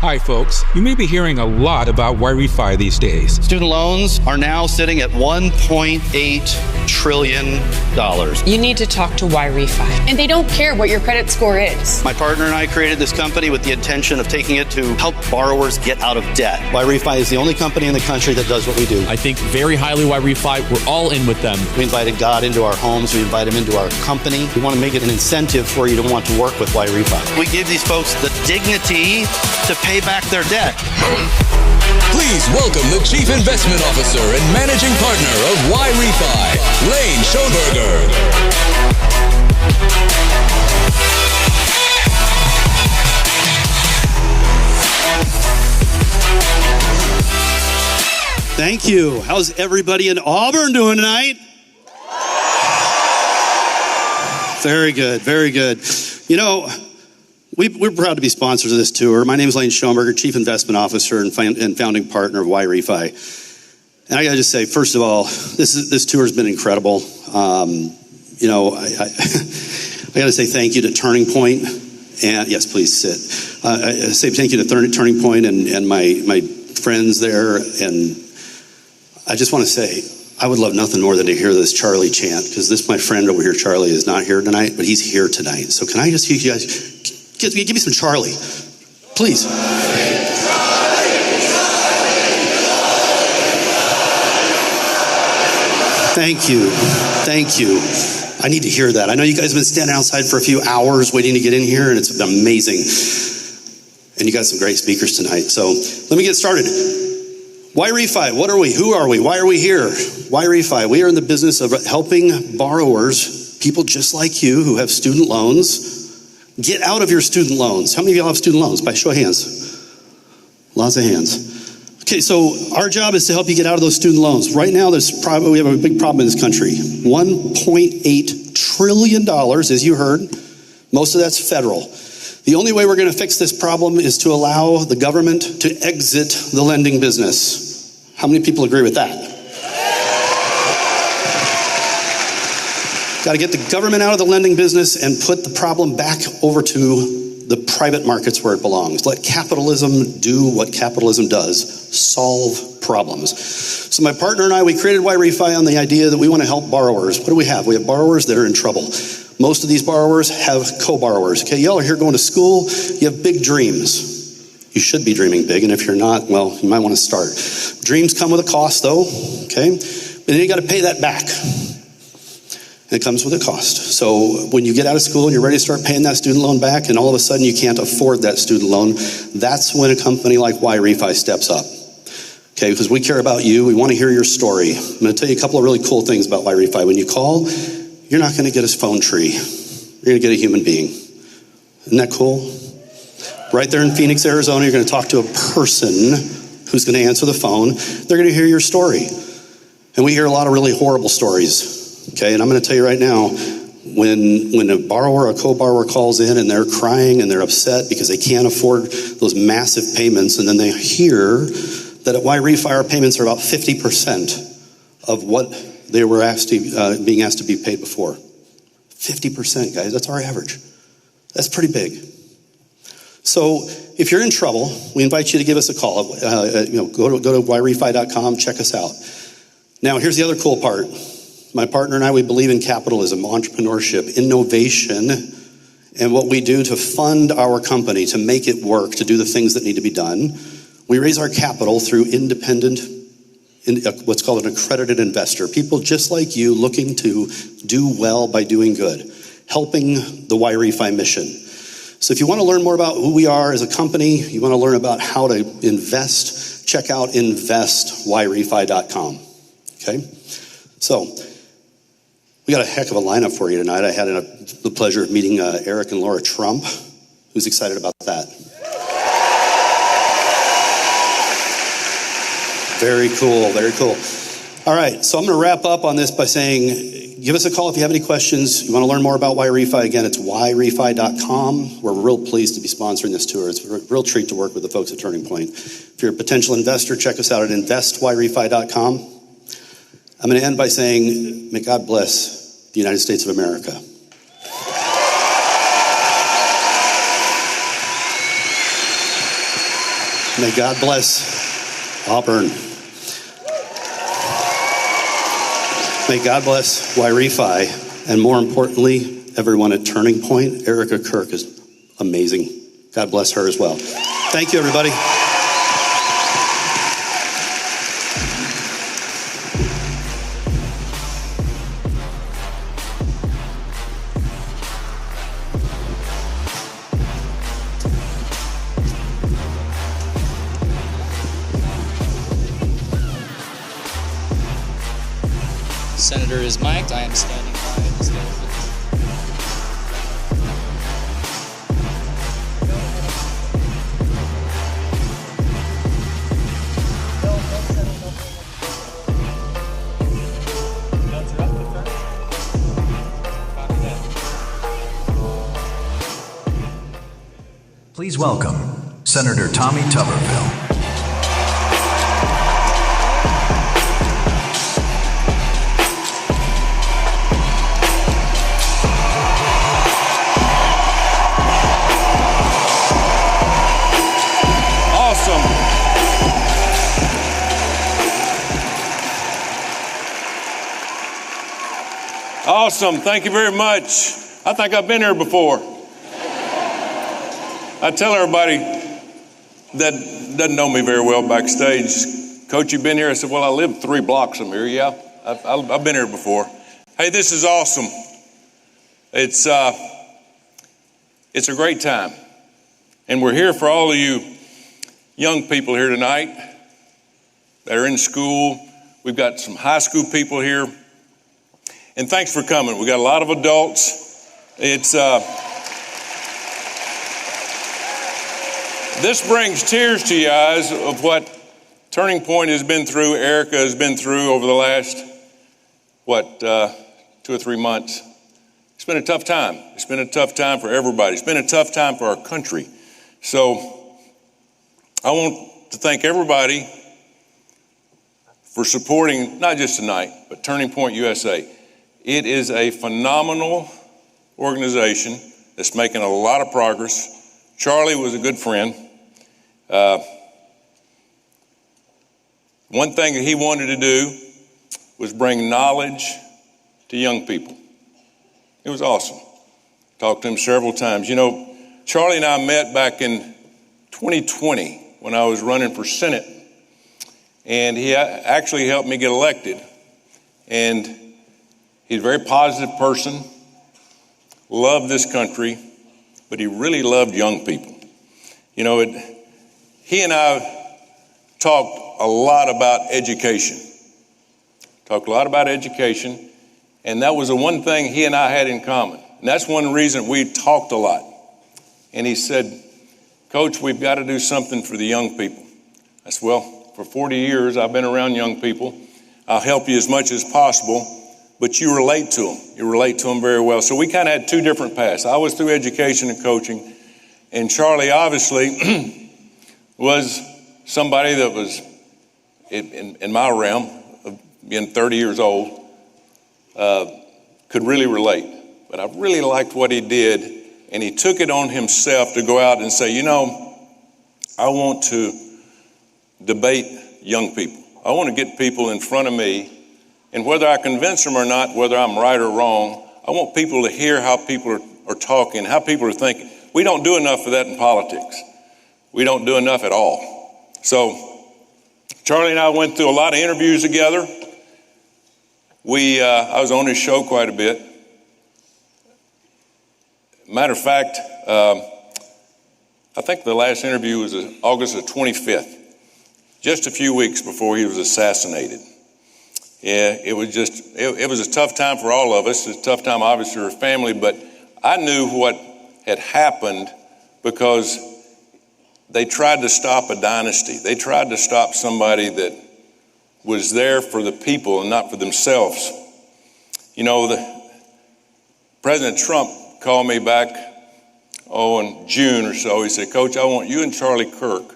Hi, folks. You may be hearing a lot about Y-Refi these days. Student loans are now sitting at $1.8 trillion. You need to talk to Y-Refi. And they don't care what your credit score is. My partner and I created this company with the intention of taking it to help borrowers get out of debt. Y-Refi is the only company in the country that does what we do. I think very highly Y-Refi. We're all in with them. We invited God into our homes. We invite him into our company. We want to make it an incentive for you to want to work with Y-Refi. We give these folks the dignity to pay back their debt. Please welcome the Chief Investment Officer and Managing Partner of Y-Refi, Lane Schoenberger. Thank you. How's everybody in Auburn doing tonight? Very good, very good. You know, we're proud to be sponsors of this tour. My name is Lane Schoenberger, Chief Investment Officer and founding partner of Y-Refi. And I gotta just say, first of all, this tour has been incredible. You know, I gotta say thank you to Turning Point, and yes, please sit. I say thank you to Turning Point and my friends there, and I just want to say I would love nothing more than to hear this Charlie chant, because my friend over here, Charlie, is not here tonight, but he's here tonight. So can I just hear you guys? Give me some Charlie, please. Thank you. Thank you. I need to hear that. I know you guys have been standing outside for a few hours waiting to get in here, and it's amazing. And you got some great speakers tonight. So let me get started. Y-Refi, what are we? Who are we? Why are we here? Y-Refi, we are in the business of helping borrowers, people just like you who have student loans, get out of your student loans. How many of y'all have student loans? By show of hands. Lots of hands. Okay, so our job is to help you get out of those student loans. Right now, we have a big problem in this country. $1.8 trillion, as you heard. Most of that's federal. The only way we're going to fix this problem is to allow the government to exit the lending business. How many people agree with that? Got to get the government out of the lending business and put the problem back over to the private markets where it belongs. Let capitalism do what capitalism does, solve problems. So my partner and I, we created Y-Refi on the idea that we want to help borrowers. What do we have? We have borrowers that are in trouble. Most of these borrowers have co-borrowers. Okay, y'all are here going to school. You have big dreams. You should be dreaming big, and if you're not, well, you might want to start. Dreams come with a cost, though, okay? And then you got to pay that back. It comes with a cost. So when you get out of school and you're ready to start paying that student loan back, and all of a sudden you can't afford that student loan, that's when a company like Y-Refi steps up. Okay, because we care about you. We want to hear your story. I'm going to tell you a couple of really cool things about Y-Refi. When you call, you're not going to get a phone tree. You're going to get a human being. Isn't that cool? Right there in Phoenix, Arizona, you're going to talk to a person who's going to answer the phone. They're going to hear your story. And we hear a lot of really horrible stories. Okay, and I'm going to tell you right now, when a borrower or a co-borrower calls in and they're crying and they're upset because they can't afford those massive payments, and then they hear that at Y-Refi our payments are about 50% of what they were being asked to be paid before. 50%, guys, that's our average. That's pretty big. So if you're in trouble, we invite you to give us a call. Go to yrefi.com, check us out. Now, here's the other cool part. My partner and I, we believe in capitalism, entrepreneurship, innovation, and what we do to fund our company, to make it work, to do the things that need to be done. We raise our capital through independent, what's called an accredited investor, people just like you looking to do well by doing good, helping the Y-Refi mission. So if you want to learn more about who we are as a company, you want to learn about how to invest, check out investYrefi.com. Okay? So, we got a heck of a lineup for you tonight. I had the pleasure of meeting Eric and Laura Trump. Who's excited about that? Very cool, very cool. All right, so I'm going to wrap up on this by saying, give us a call if you have any questions. You want to learn more about Y-Refi, again, it's yrefi.com. We're real pleased to be sponsoring this tour. It's a real treat to work with the folks at Turning Point. If you're a potential investor, check us out at investYrefi.com. I'm going to end by saying, may God bless the United States of America. May God bless Auburn. May God bless YREFI, and more importantly, everyone at Turning Point. Erica Kirk is amazing. God bless her as well. Thank you, everybody. Senator is mic'd. I am standing by this delegate. Please welcome Senator Tommy Tuberville. Awesome. Thank you very much. I think I've been here before. I tell everybody that doesn't know me very well backstage, Coach, you've been here? I said, well, I live 3 blocks from here. Yeah, I've been here before. Hey, this is awesome. It's a great time. And we're here for all of you young people here tonight that are in school. We've got some high school people here. And thanks for coming. We got a lot of adults. This brings tears to your eyes of what Turning Point has been through, Erica has been through over the last, 2 or 3 months. It's been a tough time. It's been a tough time for everybody. It's been a tough time for our country. So I want to thank everybody for supporting, not just tonight, but Turning Point USA. It is a phenomenal organization that's making a lot of progress. Charlie was a good friend. One thing that he wanted to do was bring knowledge to young people. It was awesome. Talked to him several times. You know, Charlie and I met back in 2020 when I was running for Senate, and he actually helped me get elected. And he's a very positive person, loved this country, but he really loved young people. You know, he and I talked a lot about education. And that was the one thing he and I had in common. And that's one reason we talked a lot. And he said, Coach, we've got to do something for the young people. I said, well, for 40 years, I've been around young people. I'll help you as much as possible, but you relate to them. You relate to them very well. So we kind of had 2 different paths. I was through education and coaching, and Charlie obviously was somebody that was in my realm of being 30 years old, could really relate. But I really liked what he did, and he took it on himself to go out and say, you know, I want to debate young people. I want to get people in front of me, and whether I convince them or not, whether I'm right or wrong, I want people to hear how people are talking, how people are thinking. We don't do enough of that in politics. We don't do enough at all. So Charlie and I went through a lot of interviews together. I was on his show quite a bit. Matter of fact, I think the last interview was August the 25th, just a few weeks before he was assassinated. Yeah, it was a tough time for all of us. It's a tough time, obviously, for family, but I knew what had happened because they tried to stop a dynasty. They tried to stop somebody that was there for the people and not for themselves. You know, President Trump called me back, in June or so. He said, Coach, I want you and Charlie Kirk.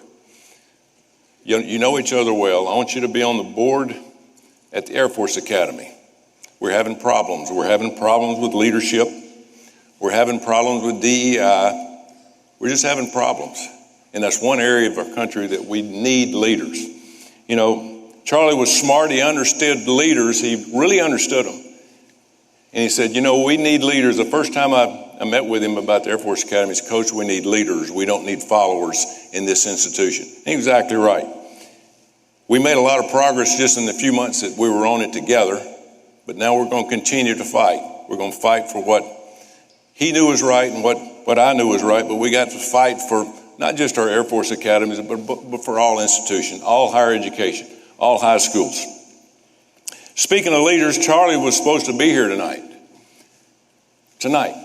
You know each other well. I want you to be on the board at the Air Force Academy. We're having problems. We're having problems with leadership. We're having problems with DEI. We're just having problems. And that's one area of our country that we need leaders. You know, Charlie was smart. He understood leaders. He really understood them. And he said, you know, we need leaders. The first time I met with him about the Air Force Academy, he said, Coach, we need leaders. We don't need followers in this institution. And he was exactly right. We made a lot of progress just in the few months that we were on it together. But now we're going to continue to fight. We're going to fight for what he knew was right and what I knew was right. But we got to fight for not just our Air Force academies, but for all institutions, all higher education, all high schools. Speaking of leaders, Charlie was supposed to be here tonight. Tonight.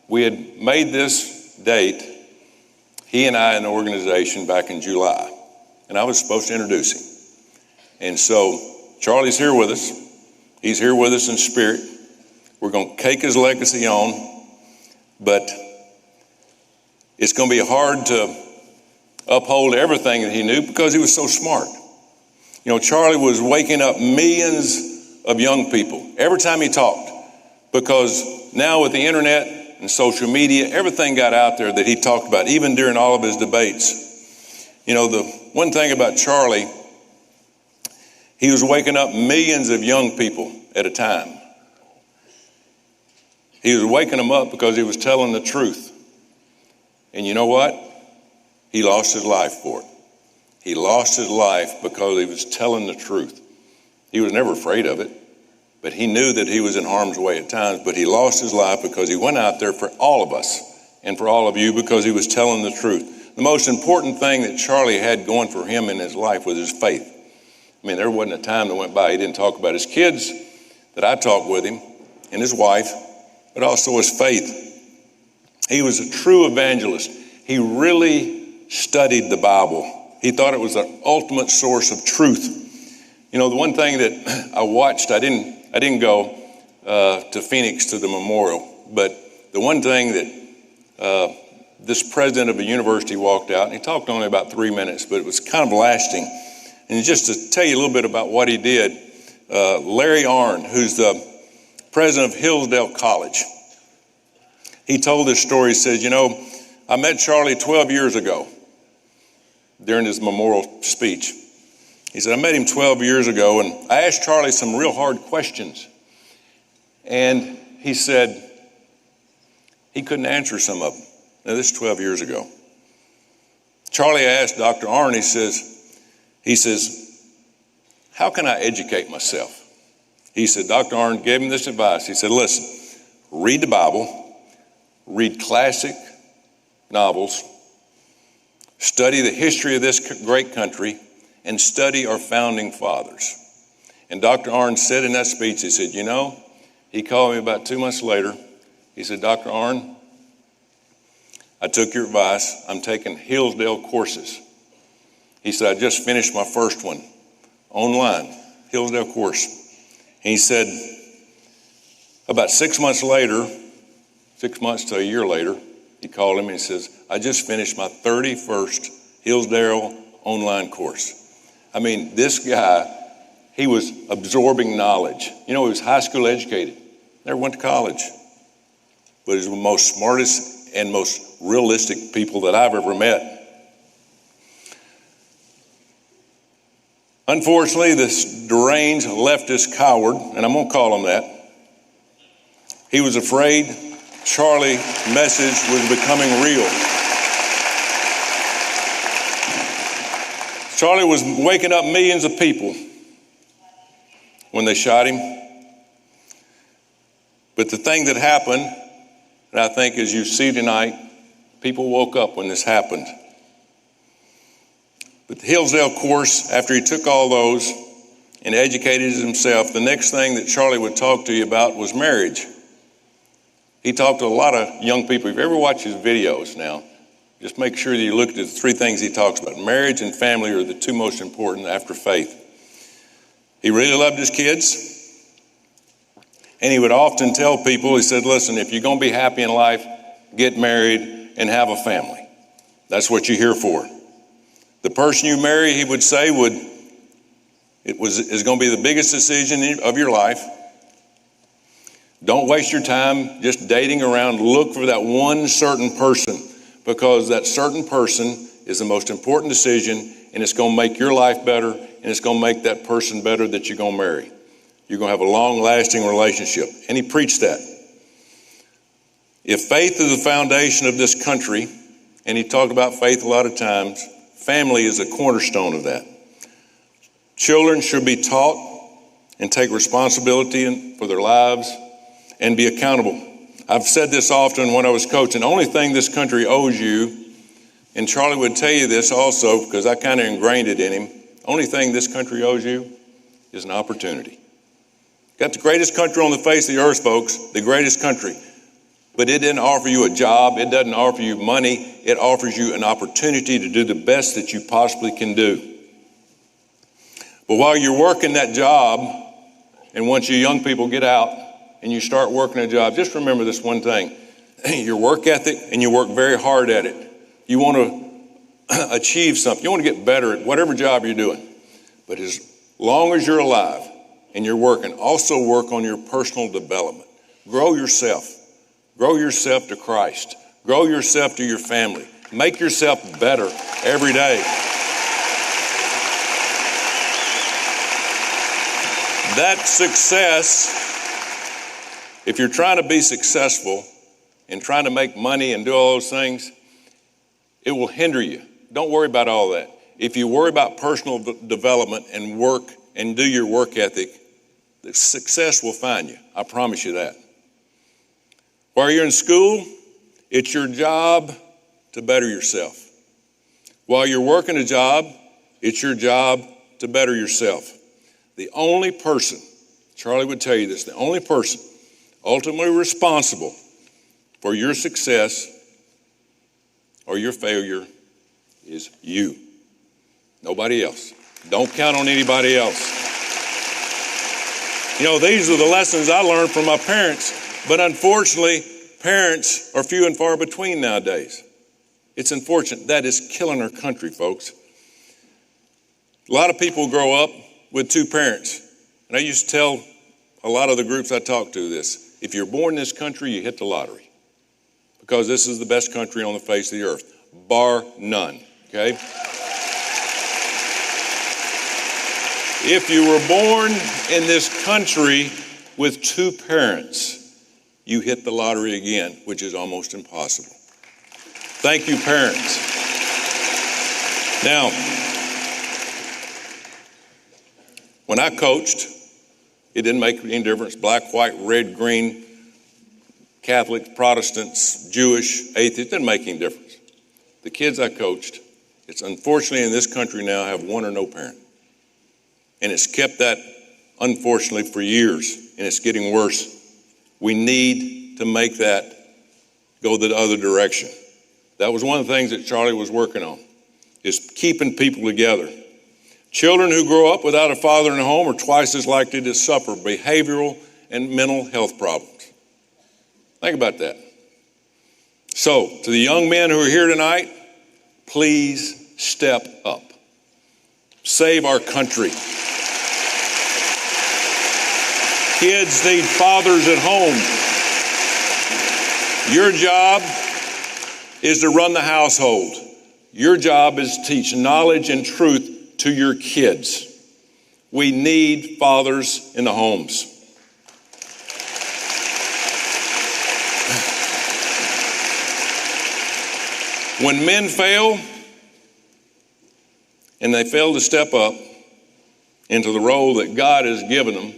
We had made this date, he and I, an organization back in July. And I was supposed to introduce him. And so Charlie's here with us. He's here with us in spirit. We're going to take his legacy on, but it's going to be hard to uphold everything that he knew because he was so smart. You know, Charlie was waking up millions of young people every time he talked, because now with the internet and social media, everything got out there that he talked about, even during all of his debates. You know, the one thing about Charlie, he was waking up millions of young people at a time. He was waking them up because he was telling the truth. And you know what? He lost his life for it. He lost his life because he was telling the truth. He was never afraid of it, but he knew that he was in harm's way at times. But he lost his life because he went out there for all of us and for all of you because he was telling the truth. The most important thing that Charlie had going for him in his life was his faith. I mean, there wasn't a time that went by he didn't talk about his kids that I talked with him and his wife, but also his faith. He was a true evangelist. He really studied the Bible. He thought it was the ultimate source of truth. You know, the one thing that I watched, I didn't go to Phoenix to the memorial, but the one thing that this president of a university walked out, and he talked only about 3 minutes, but it was kind of lasting. And just to tell you a little bit about what he did, Larry Arnn, who's the president of Hillsdale College, he told this story. He says, you know, I met Charlie 12 years ago during his memorial speech. He said, I met him 12 years ago, and I asked Charlie some real hard questions. And he said he couldn't answer some of them. Now, this is 12 years ago. Charlie asked Dr. Arnn, he says, how can I educate myself? He said, Dr. Arnn gave him this advice. He said, listen, read the Bible, read classic novels, study the history of this great country, and study our founding fathers. And Dr. Arnn said in that speech, he said, you know, he called me about 2 months later. He said, Dr. Arnn, I took your advice. I'm taking Hillsdale courses. He said, I just finished my first one online, Hillsdale course. And he said, about 6 months later, 6 months to a year later, he called him and he says, I just finished my 31st Hillsdale online course. I mean, this guy, he was absorbing knowledge. You know, he was high school educated, never went to college, but he's the most smartest and most realistic people that I've ever met. Unfortunately, this deranged leftist coward, and I'm going to call him that, he was afraid Charlie's message was becoming real. Charlie was waking up millions of people when they shot him. But the thing that happened, and I think as you see tonight, people woke up when this happened. But the Hillsdale course, after he took all those and educated himself, the next thing that Charlie would talk to you about was marriage. He talked to a lot of young people. If you ever watch his videos now, just make sure that you look at the three things he talks about. Marriage and family are the two most important after faith. He really loved his kids. And he would often tell people, he said, listen, if you're going to be happy in life, get married and have a family. That's what you're here for. The person you marry, he would say, is going to be the biggest decision of your life. Don't waste your time just dating around. Look for that one certain person, because that certain person is the most important decision, and it's going to make your life better, and it's going to make that person better that you're going to marry. You're going to have a long-lasting relationship. And he preached that. If faith is the foundation of this country, and he talked about faith a lot of times, family is a cornerstone of that. Children should be taught and take responsibility for their lives and be accountable. I've said this often when I was coaching. The only thing this country owes you, and Charlie would tell you this also because I kind of ingrained it in him, only thing this country owes you is an opportunity. Got the greatest country on the face of the earth, folks, the greatest country. But it didn't offer you a job. It doesn't offer you money. It offers you an opportunity to do the best that you possibly can do. But while you're working that job, and once you young people get out and you start working a job, just remember this one thing. Your work ethic, and you work very hard at it. You want to achieve something. You want to get better at whatever job you're doing. But as long as you're alive and you're working, also work on your personal development. Grow yourself. Grow yourself to Christ. Grow yourself to your family. Make yourself better every day. That success, if you're trying to be successful and trying to make money and do all those things, it will hinder you. Don't worry about all that. If you worry about personal development and work and do your work ethic, the success will find you. I promise you that. While you're in school, it's your job to better yourself. While you're working a job, it's your job to better yourself. The only person, Charlie would tell you this, the only person ultimately responsible for your success or your failure is you. Nobody else. Don't count on anybody else. You know, these are the lessons I learned from my parents, but unfortunately, parents are few and far between nowadays. It's unfortunate. That is killing our country, folks. A lot of people grow up with two parents. And I used to tell a lot of the groups I talk to this. If you're born in this country, you hit the lottery. Because this is the best country on the face of the earth. Bar none, okay? If you were born in this country with two parents, you hit the lottery again, which is almost impossible. Thank you, parents. Now, when I coached, it didn't make any difference. Black, white, red, green, Catholics, Protestants, Jewish, atheists, it didn't make any difference. The kids I coached, it's unfortunately in this country now have one or no parent. And it's kept that, unfortunately, for years, and it's getting worse. We need to make that go the other direction. That was one of the things that Charlie was working on, is keeping people together. Children who grow up without a father in the home are twice as likely to suffer behavioral and mental health problems. Think about that. So, to the young men who are here tonight, please step up. Save our country. Kids need fathers at home. Your job is to run the household. Your job is to teach knowledge and truth to your kids. We need fathers in the homes. When men fail, and they fail to step up into the role that God has given them,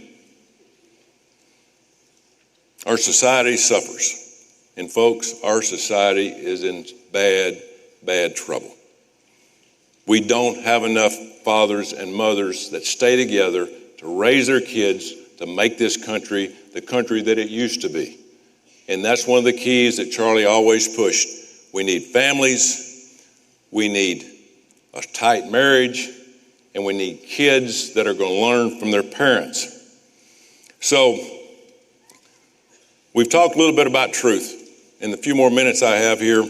our society suffers. And folks, our society is in bad, bad trouble. We don't have enough fathers and mothers that stay together to raise their kids to make this country the country that it used to be. And that's one of the keys that Charlie always pushed. We need families, we need a tight marriage, and we need kids that are going to learn from their parents. So, we've talked a little bit about truth. In the few more minutes I have here,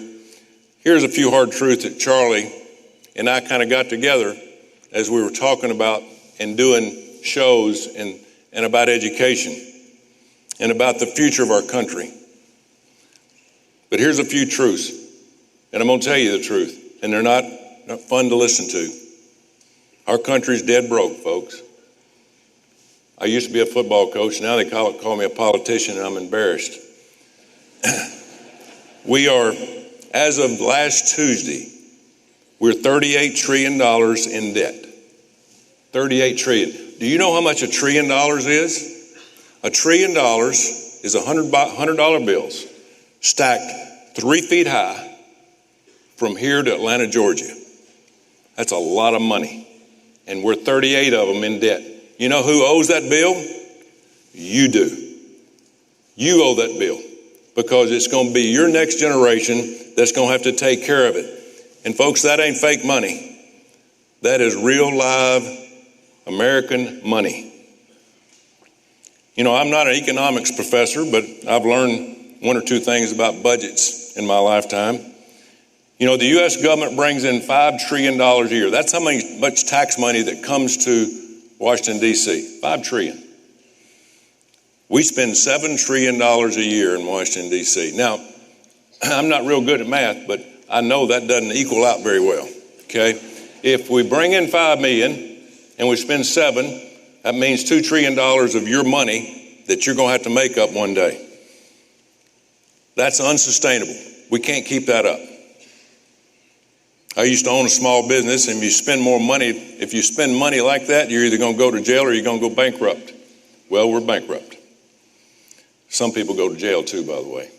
here's a few hard truths that Charlie and I kind of got together as we were talking about and doing shows and about education and about the future of our country. But here's a few truths, and I'm going to tell you the truth, and they're not fun to listen to. Our country's dead broke, folks. I used to be a football coach. Now they call me a politician, and I'm embarrassed. We are, as of last Tuesday, we're $38 trillion in debt. $38 trillion. Do you know how much $1 trillion is? $1 trillion is $100 bills stacked 3 feet high from here to Atlanta, Georgia. That's a lot of money. And we're 38 of them in debt. You know who owes that bill? You do. You owe that bill because it's going to be your next generation that's going to have to take care of it. And folks, that ain't fake money. That is real live American money. You know, I'm not an economics professor, but I've learned 1 or 2 things about budgets in my lifetime. You know, the U.S. government brings in $5 trillion a year. That's how much tax money that comes to Washington, D.C., $5 trillion. We spend $7 trillion a year in Washington, D.C. Now, I'm not real good at math, but I know that doesn't equal out very well, okay? If we bring in $5 million and we spend $7, that means $2 trillion of your money that you're going to have to make up one day. That's unsustainable. We can't keep that up. I used to own a small business, and if you spend money like that, you're either going to go to jail or you're going to go bankrupt. Well, we're bankrupt. Some people go to jail too, by the way.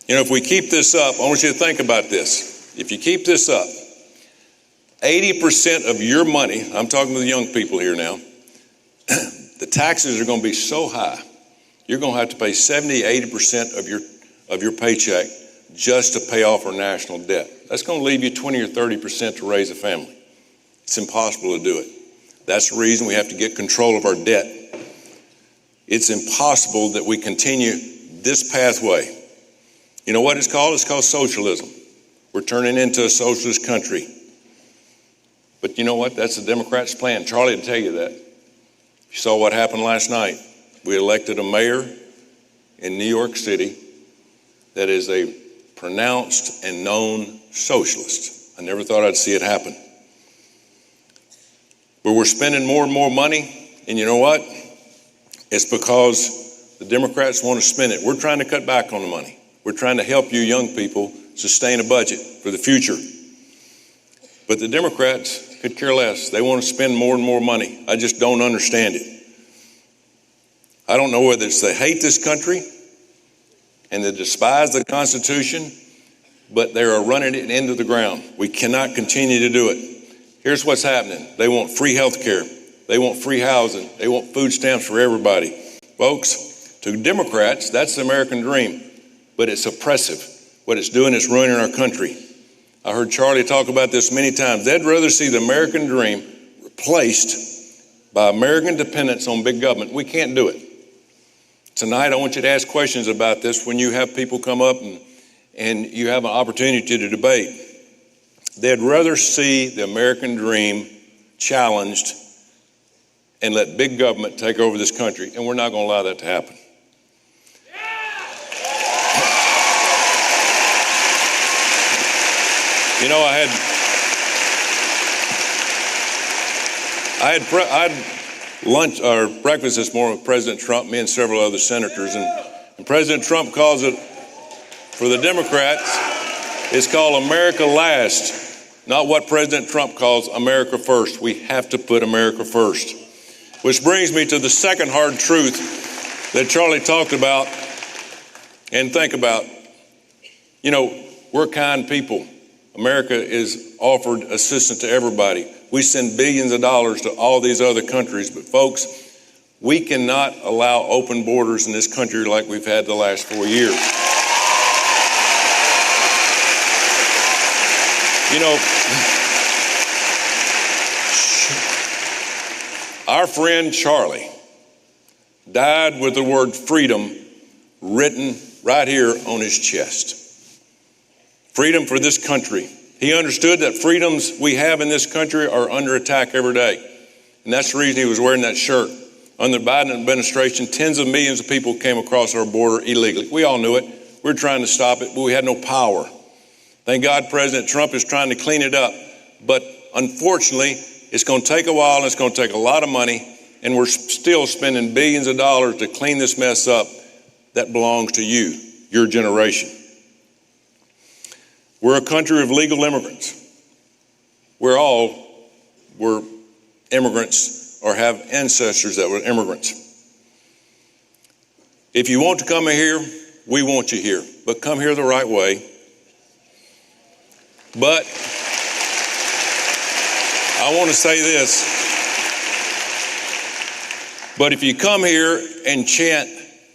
You know, if we keep this up, I want you to think about this. If you keep this up, 80% of your money, I'm talking to the young people here now, the taxes are going to be so high, you're going to have to pay 70, 80% of your paycheck just to pay off our national debt. That's going to leave you 20 or 30% to raise a family. It's impossible to do it. That's the reason we have to get control of our debt. It's impossible that we continue this pathway. You know what it's called? It's called socialism. We're turning into a socialist country. But you know what? That's the Democrats' plan. Charlie will tell you that. You saw what happened last night. We elected a mayor in New York City that is a pronounced and known socialist. I never thought I'd see it happen. But we're spending more and more money, and you know what? It's because the Democrats want to spend it. We're trying to cut back on the money. We're trying to help you young people sustain a budget for the future. But the Democrats could care less. They want to spend more and more money. I just don't understand it. I don't know whether it's they hate this country and they despise the Constitution, but they are running it into the ground. We cannot continue to do it. Here's what's happening. They want free health care. They want free housing. They want food stamps for everybody. Folks, to Democrats, that's the American dream, but it's oppressive. What it's doing is ruining our country. I heard Charlie talk about this many times. They'd rather see the American dream replaced by American dependence on big government. We can't do it. Tonight, I want you to ask questions about this when you have people come up and you have an opportunity to debate. They'd rather see the American dream challenged and let big government take over this country, and we're not going to allow that to happen. You know, I had lunch or breakfast this morning with President Trump, me and several other senators, and President Trump calls it, for the Democrats, it's called America Last, not what President Trump calls America First. We have to put America first. Which brings me to the second hard truth that Charlie talked about and think about. You know, we're kind people. America is offered assistance to everybody. We send billions of dollars to all these other countries, but folks, we cannot allow open borders in this country like we've had the last 4 years. You know, our friend Charlie died with the word freedom written right here on his chest. Freedom for this country. He understood that freedoms we have in this country are under attack every day. And that's the reason he was wearing that shirt. Under the Biden administration, tens of millions of people came across our border illegally. We all knew it. We were trying to stop it, but we had no power. Thank God President Trump is trying to clean it up. But unfortunately, it's going to take a while and it's going to take a lot of money. And we're still spending billions of dollars to clean this mess up that belongs to you, your generation. We're a country of legal immigrants. We're immigrants or have ancestors that were immigrants. If you want to come here, we want you here, but come here the right way. But I want to say this, but if you come here and chant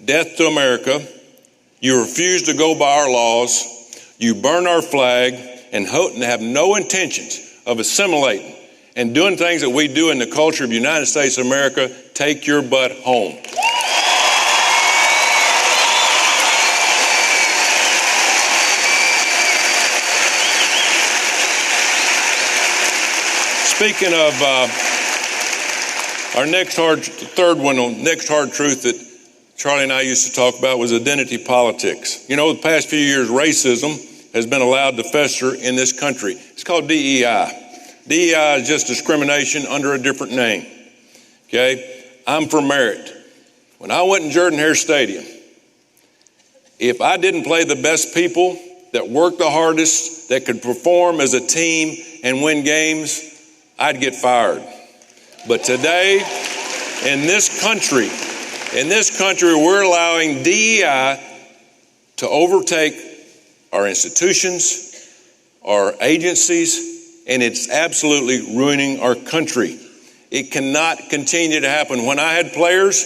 death to America, you refuse to go by our laws, you burn our flag, and have no intentions of assimilating and doing things that we do in the culture of the United States of America, take your butt home. Speaking of our third one on next hard truth that Charlie and I used to talk about was identity politics. You know, the past few years, racism has been allowed to fester in this country. It's called DEI. DEI is just discrimination under a different name. Okay? I'm for merit. When I went in Jordan-Hare Stadium, if I didn't play the best people that worked the hardest, that could perform as a team and win games, I'd get fired. But today, in this country, we're allowing DEI to overtake our institutions, our agencies, and it's absolutely ruining our country. It cannot continue to happen. When I had players,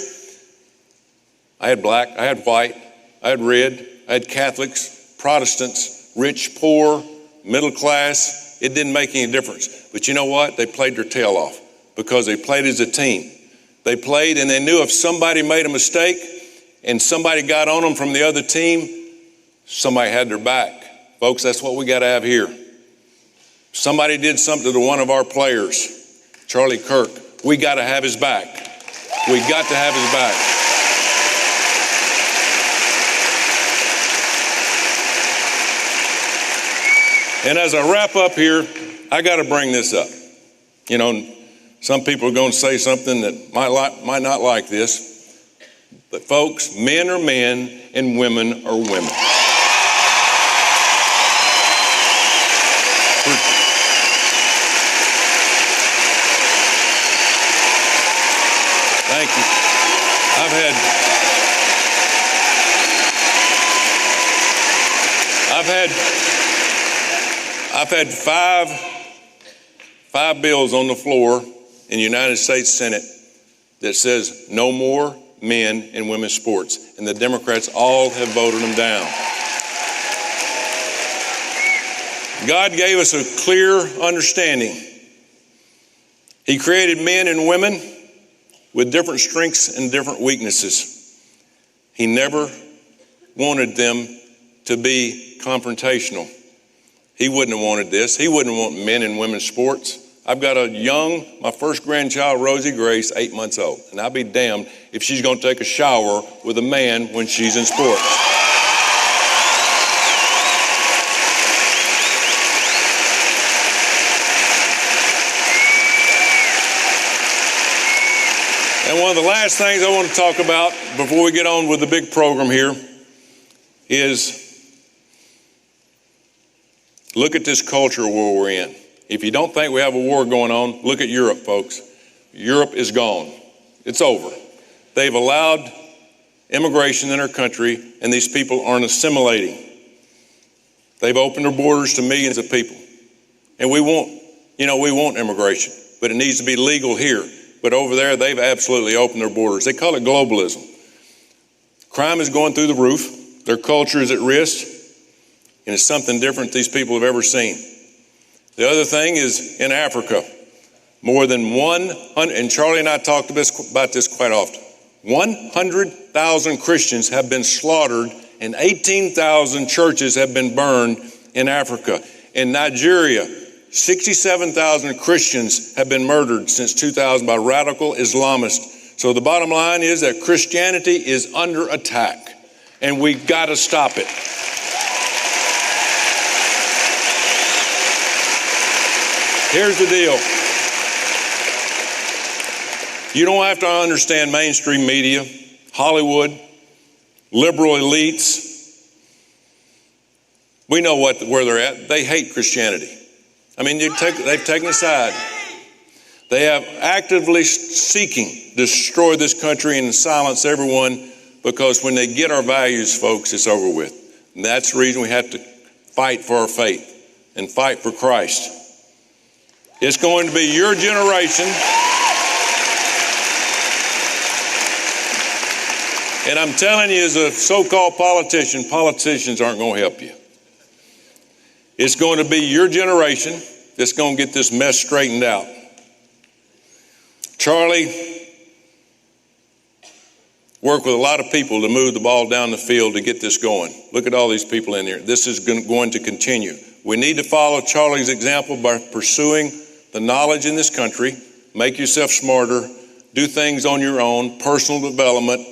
I had black, I had white, I had red, I had Catholics, Protestants, rich, poor, middle class. It didn't make any difference. But you know what? They played their tail off because they played as a team. They played and they knew if somebody made a mistake and somebody got on them from the other team, somebody had their back. Folks, that's what we got to have here. Somebody did something to one of our players, Charlie Kirk. We got to have his back. We got to have his back. And as I wrap up here, I got to bring this up. You know, some people are going to say something that might not like this. But folks, men are men and women are women. Thank you. I've had five bills on the floor in the United States Senate that says no more men and women's sports, and the Democrats all have voted them down. God gave us a clear understanding. He created men and women with different strengths and different weaknesses. He never wanted them to be confrontational. He wouldn't have wanted this. He wouldn't want men and women's sports. I've got my first grandchild, Rosie Grace, 8 months old. And I'll be damned if she's going to take a shower with a man when she's in sports. And one of the last things I want to talk about before we get on with the big program here is look at this culture war we're in. If you don't think we have a war going on, look at Europe, folks. Europe is gone. It's over. They've allowed immigration in our country, and these people aren't assimilating. They've opened their borders to millions of people. And we want immigration, but it needs to be legal here. But over there, they've absolutely opened their borders. They call it globalism. Crime is going through the roof. Their culture is at risk. And it's something different these people have ever seen. The other thing is in Africa, more than 100, and Charlie and I talked about this quite often, 100,000 Christians have been slaughtered and 18,000 churches have been burned in Africa. In Nigeria, 67,000 Christians have been murdered since 2000 by radical Islamists. So the bottom line is that Christianity is under attack, and we've got to stop it. Here's the deal. You don't have to understand mainstream media, Hollywood, liberal elites. We know where they're at. They hate Christianity. I mean, they've taken a side. They have actively seeking to destroy this country and silence everyone, because when they get our values, folks, it's over with. And that's the reason we have to fight for our faith and fight for Christ. It's going to be your generation. And I'm telling you, as a so-called politician, politicians aren't going to help you. It's going to be your generation that's going to get this mess straightened out. Charlie worked with a lot of people to move the ball down the field to get this going. Look at all these people in here. This is going to continue. We need to follow Charlie's example by pursuing the knowledge in this country, make yourself smarter, do things on your own, personal development,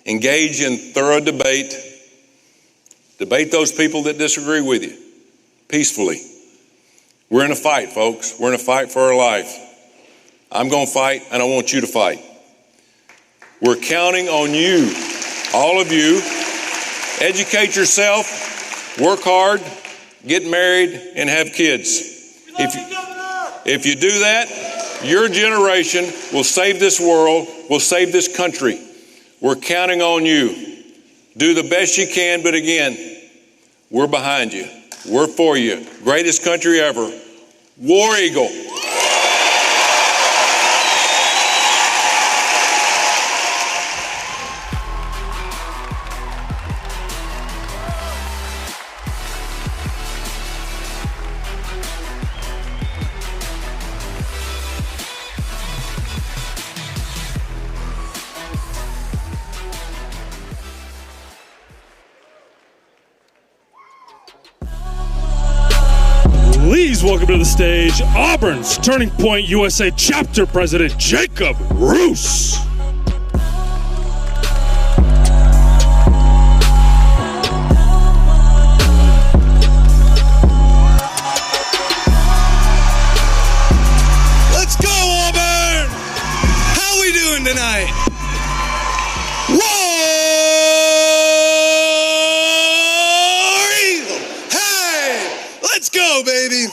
engage in thorough debate, debate those people that disagree with you peacefully. We're in a fight, folks. We're in a fight for our life. I'm going to fight, and I want you to fight. We're counting on you, all of you. Educate yourself, work hard, get married, and have kids. If you do that, your generation will save this world, will save this country. We're counting on you. Do the best you can, but again, we're behind you. We're for you. Greatest country ever. War Eagle. Please welcome to the stage Auburn's Turning Point USA Chapter President Jacob Roos. Let's go, Auburn! How we doing tonight? War Eagle! Hey! Let's go, baby!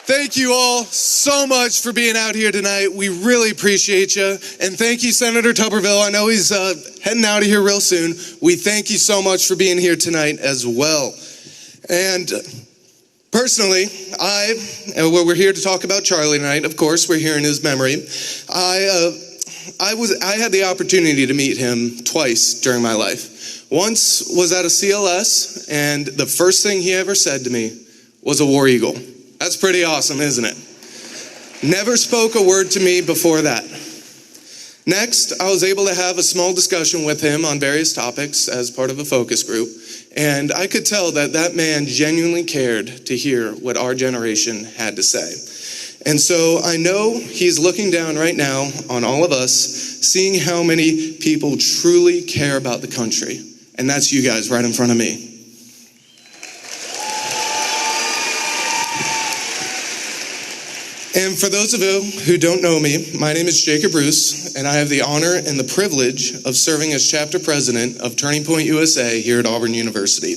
Thank you all so much for being out here tonight. We really appreciate you. And thank you, Senator Tuberville. I know he's heading out of here real soon. We thank you so much for being here tonight as well. And personally, we're here to talk about Charlie tonight. Of course, we're here in his memory. I had the opportunity to meet him twice during my life. Once was at a CLS, and the first thing he ever said to me was a War Eagle. That's pretty awesome, isn't it? Never spoke a word to me before that. Next, I was able to have a small discussion with him on various topics as part of a focus group, and I could tell that that man genuinely cared to hear what our generation had to say. And so I know he's looking down right now on all of us, seeing how many people truly care about the country. And that's you guys right in front of me. And for those of you who don't know me, my name is Jacob Roos, and I have the honor and the privilege of serving as chapter president of Turning Point USA here at Auburn University.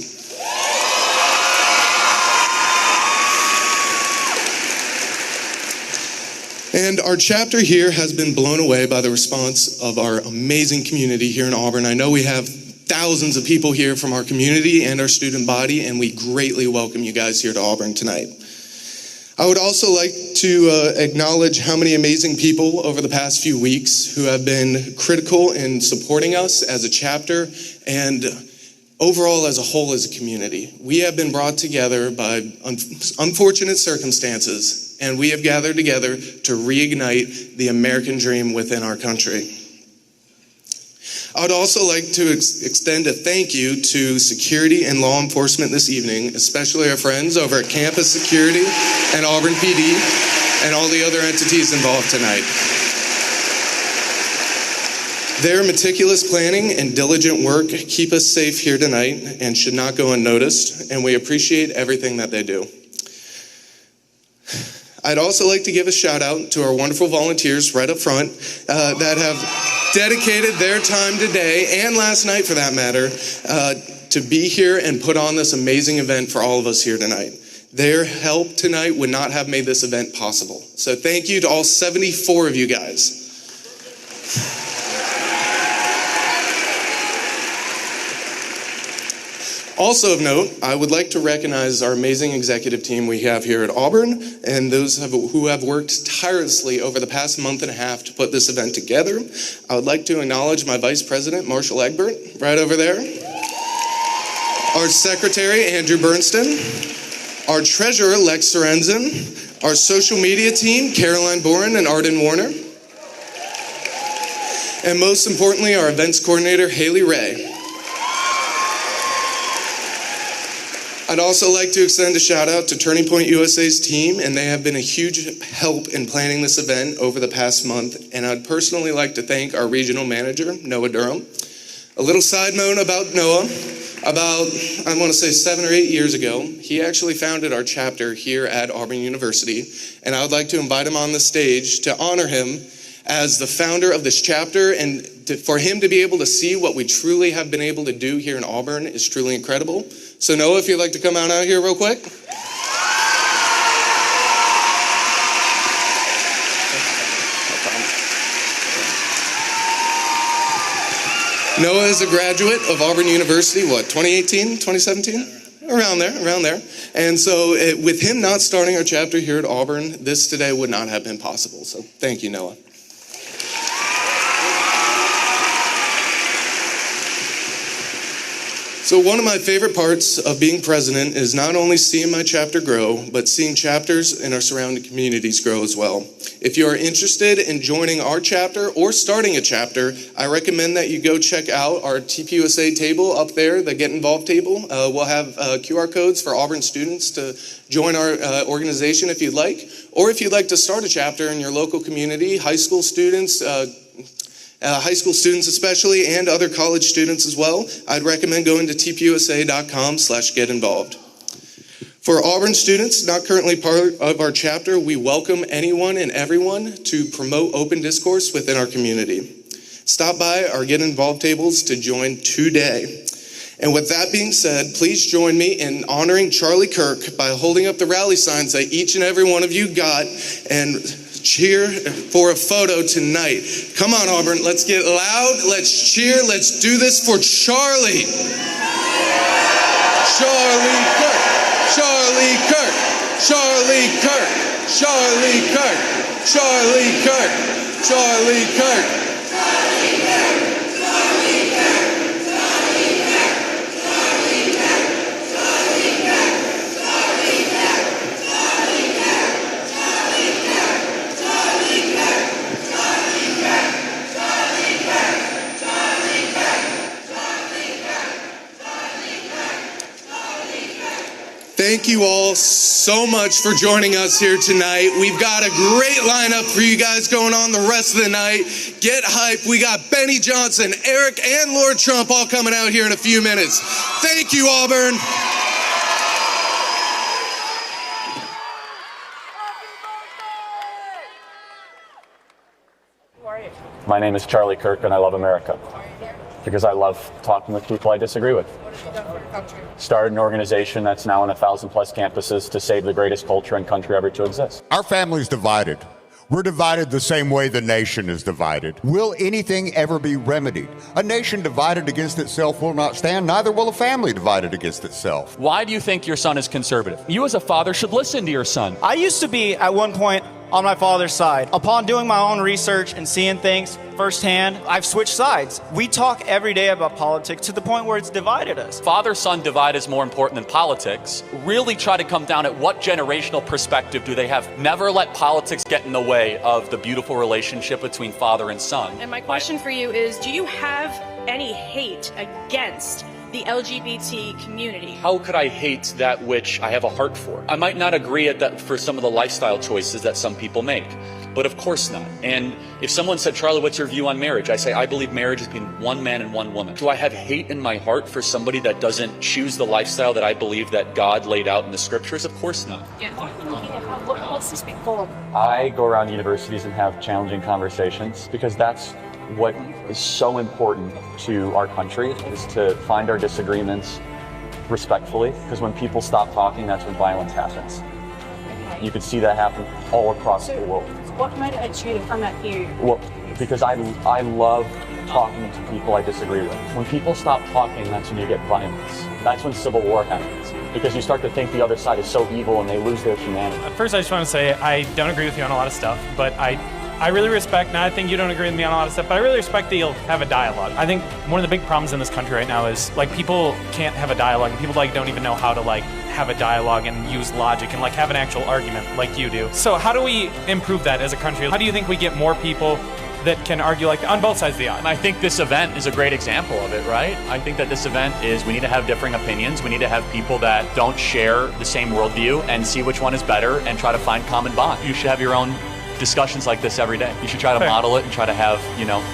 And our chapter here has been blown away by the response of our amazing community here in Auburn. I know we have thousands of people here from our community and our student body, and we greatly welcome you guys here to Auburn tonight. I would also like to acknowledge how many amazing people over the past few weeks who have been critical in supporting us as a chapter and overall as a whole as a community. We have been brought together by unfortunate circumstances, and we have gathered together to reignite the American dream within our country. I would also like to extend a thank you to security and law enforcement this evening, especially our friends over at Campus Security and Auburn PD and all the other entities involved tonight. Their meticulous planning and diligent work keep us safe here tonight and should not go unnoticed, and we appreciate everything that they do. I'd also like to give a shout out to our wonderful volunteers right up front that have dedicated their time today and last night for that matter to be here and put on this amazing event for all of us here tonight. Their help tonight would not have made this event possible. So thank you to all 74 of you guys. Also of note, I would like to recognize our amazing executive team we have here at Auburn and those who have worked tirelessly over the past month and a half to put this event together. I would like to acknowledge my Vice President, Marshall Egbert, right over there. Our Secretary, Andrew Bernstein. Our Treasurer, Lex Sorensen. Our social media team, Caroline Boren and Arden Warner. And most importantly, our events coordinator, Haley Ray. I'd also like to extend a shout out to Turning Point USA's team, and they have been a huge help in planning this event over the past month. And I'd personally like to thank our regional manager, Noah Durham. A little side note about Noah. About, I want to say 7 or 8 years ago, he actually founded our chapter here at Auburn University. And I would like to invite him on the stage to honor him as the founder of this chapter, and for him to be able to see what we truly have been able to do here in Auburn is truly incredible. So Noah, if you'd like to come out here real quick. Noah is a graduate of Auburn University, 2018, 2017? Around there. And so with him not starting our chapter here at Auburn, this today would not have been possible. So thank you, Noah. So one of my favorite parts of being president is not only seeing my chapter grow, but seeing chapters in our surrounding communities grow as well. If you are interested in joining our chapter or starting a chapter, I recommend that you go check out our TPUSA table up there, the Get Involved table. We'll have QR codes for Auburn students to join our organization if you'd like. Or if you'd like to start a chapter in your local community, high school students especially, and other college students as well, I'd recommend going to tpusa.com/getinvolved. For Auburn students not currently part of our chapter, we welcome anyone and everyone to promote open discourse within our community. Stop by our Get Involved tables to join today. And with that being said, please join me in honoring Charlie Kirk by holding up the rally signs that each and every one of you got and cheer for a photo tonight. Come on, Auburn, let's get loud, let's cheer, let's do this for Charlie. Charlie Kirk, Charlie Kirk, Charlie Kirk, Charlie Kirk, Charlie Kirk, Charlie Kirk. Thank you all so much for joining us here tonight. We've got a great lineup for you guys going on the rest of the night. Get hyped. We got Benny Johnson, Eric, and Lord Trump all coming out here in a few minutes. Thank you, Auburn. My name is Charlie Kirk, and I love America because I love talking with people I disagree with. Started an organization that's now on 1,000+ campuses to save the greatest culture and country ever to exist. Our family's divided. We're divided the same way the nation is divided. Will anything ever be remedied? A nation divided against itself will not stand, neither will a family divided against itself. Why do you think your son is conservative? You as a father should listen to your son. I used to be, at one point, on my father's side. Upon doing my own research and seeing things firsthand, I've switched sides. We talk every day about politics to the point where it's divided us. Father-son divide is more important than politics. Really try to come down at what generational perspective do they have. Never let politics get in the way of the beautiful relationship between father and son. And my question for you is, do you have any hate against the LGBT community? How could I hate that which I have a heart for? I might not agree at that for some of the lifestyle choices that some people make, but of course not. And if someone said, Charlie, what's your view on marriage? I say, I believe marriage is between one man and one woman. Do I have hate in my heart for somebody that doesn't choose the lifestyle that I believe that God laid out in the scriptures? Of course not. Yeah. disrespectful. I go around universities and have challenging conversations because that's what is so important to our country, is to find our disagreements respectfully, because when people stop talking, that's when violence happens. Okay. You could see that happen all across the world. What motivates you to come out here? Well, because I love talking to people I disagree with. When people stop talking, that's when you get violence. That's when civil war happens, because you start to think the other side is so evil and they lose their humanity. First, I just want to say I don't agree with you on a lot of stuff, but I really respect, and I think you don't agree with me on a lot of stuff, but I really respect that you'll have a dialogue. I think one of the big problems in this country right now is, like, people can't have a dialogue, and people, like, don't even know how to, like, have a dialogue and use logic and, like, have an actual argument like you do. So how do we improve that as a country? How do you think we get more people that can argue, like, on both sides of the aisle? I think this event is a great example of it, right? I think that this event is, we need to have differing opinions. We need to have people that don't share the same worldview and see which one is better and try to find common bond. You should have your own discussions like this every day. You should try to model it and try to have,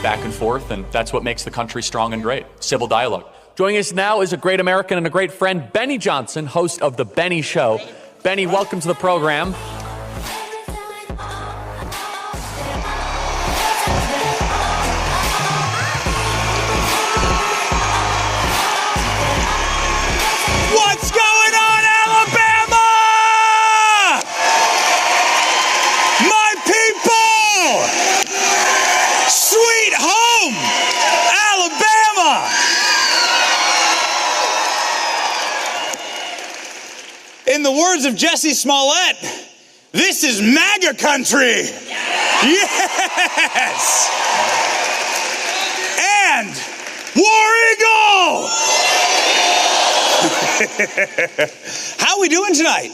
back and forth, and that's what makes the country strong and great. Civil dialogue. Joining us now is a great American and a great friend, Benny Johnson, host of The Benny Show. Benny, welcome to the program. What's going on, Alabama? My people! Sweet home, Alabama! In the words of Jesse Smollett, this is MAGA country. Yes! And War Eagle! How we doing tonight?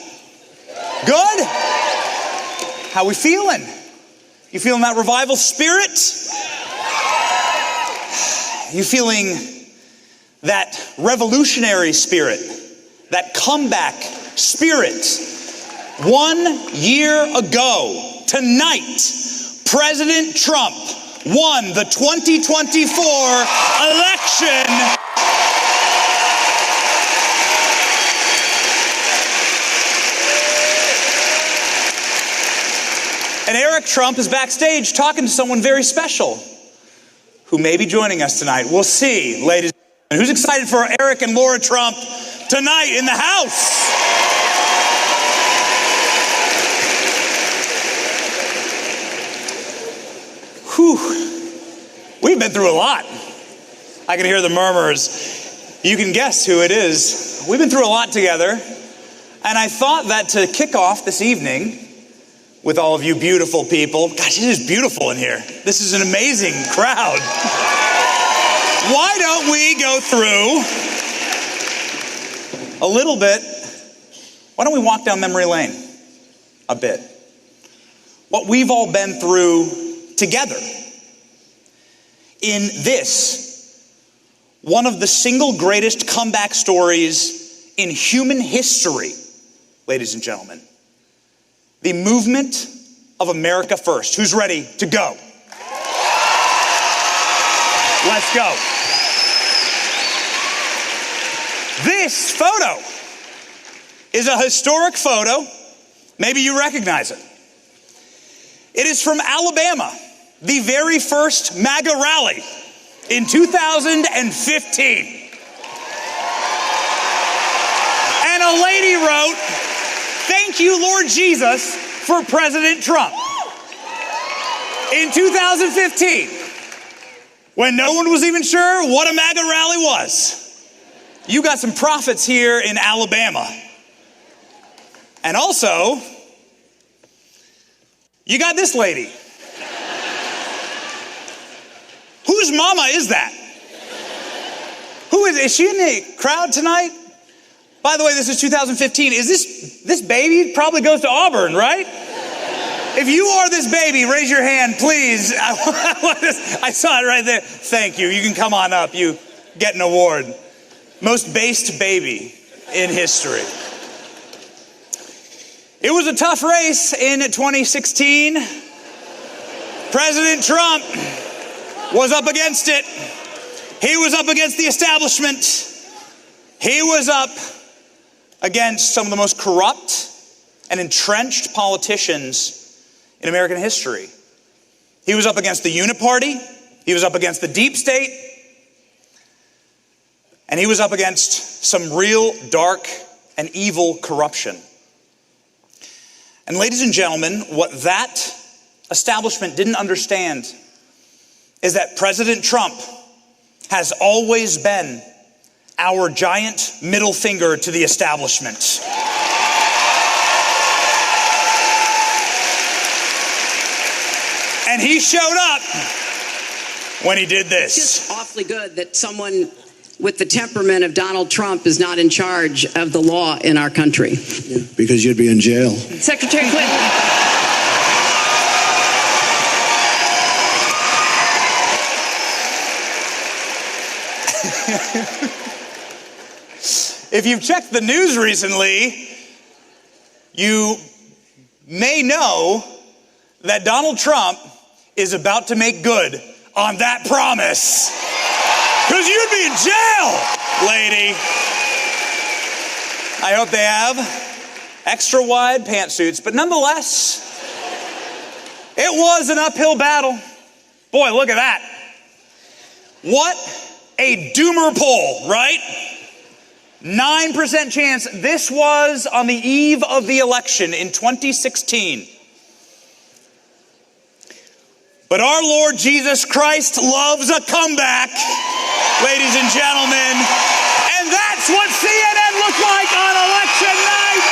Good? How we feeling? You feeling that revival spirit? You feeling that revolutionary spirit? That comeback spirit? 1 year ago, tonight, President Trump won the 2024 election. And Eric Trump is backstage talking to someone very special who may be joining us tonight. We'll see, ladies and gentlemen. Who's excited for Eric and Laura Trump tonight in the house? Whew. We've been through a lot. I can hear the murmurs. You can guess who it is. We've been through a lot together. And I thought that to kick off this evening with all of you beautiful people, gosh, it is beautiful in here. This is an amazing crowd. Why don't we go through a little bit, why don't we walk down memory lane a bit? What we've all been through together in this, one of the single greatest comeback stories in human history, ladies and gentlemen. The movement of America First. Who's ready to go? Let's go. This photo is a historic photo. Maybe you recognize it. It is from Alabama, the very first MAGA rally in 2015. And a lady wrote, "Thank you, Lord Jesus, for President Trump." In 2015, when no one was even sure what a MAGA rally was. You got some prophets here in Alabama. And also, you got this lady. Whose mama is that? Who is she in the crowd tonight? By the way, this is 2015. Is this baby probably goes to Auburn, right? If you are this baby, raise your hand, please. I saw it right there. Thank you. You can come on up. You get an award. Most based baby in history. It was a tough race in 2016. President Trump was up against it. He was up against the establishment. He was up against some of the most corrupt and entrenched politicians in American history. He was up against the Uniparty, he was up against the deep state, and he was up against some real dark and evil corruption. And ladies and gentlemen, what that establishment didn't understand is that President Trump has always been our giant middle finger to the establishment. And he showed up when he did this. It's just awfully good that someone with the temperament of Donald Trump is not in charge of the law in our country. Yeah, because you'd be in jail. Secretary Clinton. If you've checked the news recently, you may know that Donald Trump is about to make good on that promise. Because you'd be in jail, lady. I hope they have extra wide pantsuits, but nonetheless, it was an uphill battle. Boy, look at that. What a doomer poll, right? 9% chance. This was on the eve of the election in 2016. But our Lord Jesus Christ loves a comeback, ladies and gentlemen. And that's what CNN looked like on election night.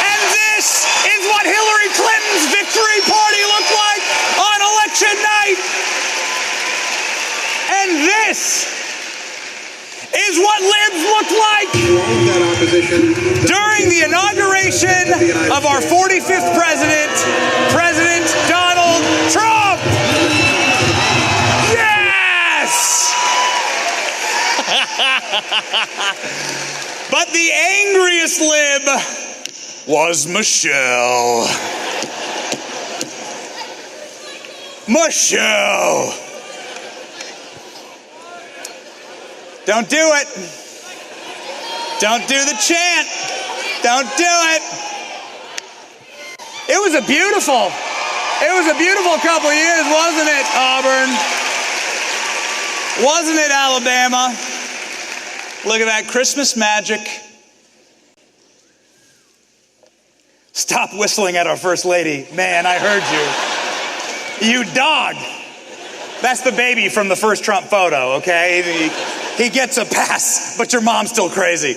And this is what Hillary Clinton's victory party looked like on election night. And this is what libs looked like during the inauguration of our 45th president, President Donald Trump. Yes! But the angriest lib was Michelle. Michelle. Don't do it. Don't do the chant. Don't do it. It was a beautiful couple of years, wasn't it, Auburn? Wasn't it, Alabama? Look at that Christmas magic. Stop whistling at our First Lady. Man, I heard you. You dog. That's the baby from the first Trump photo, okay? He gets a pass, but your mom's still crazy.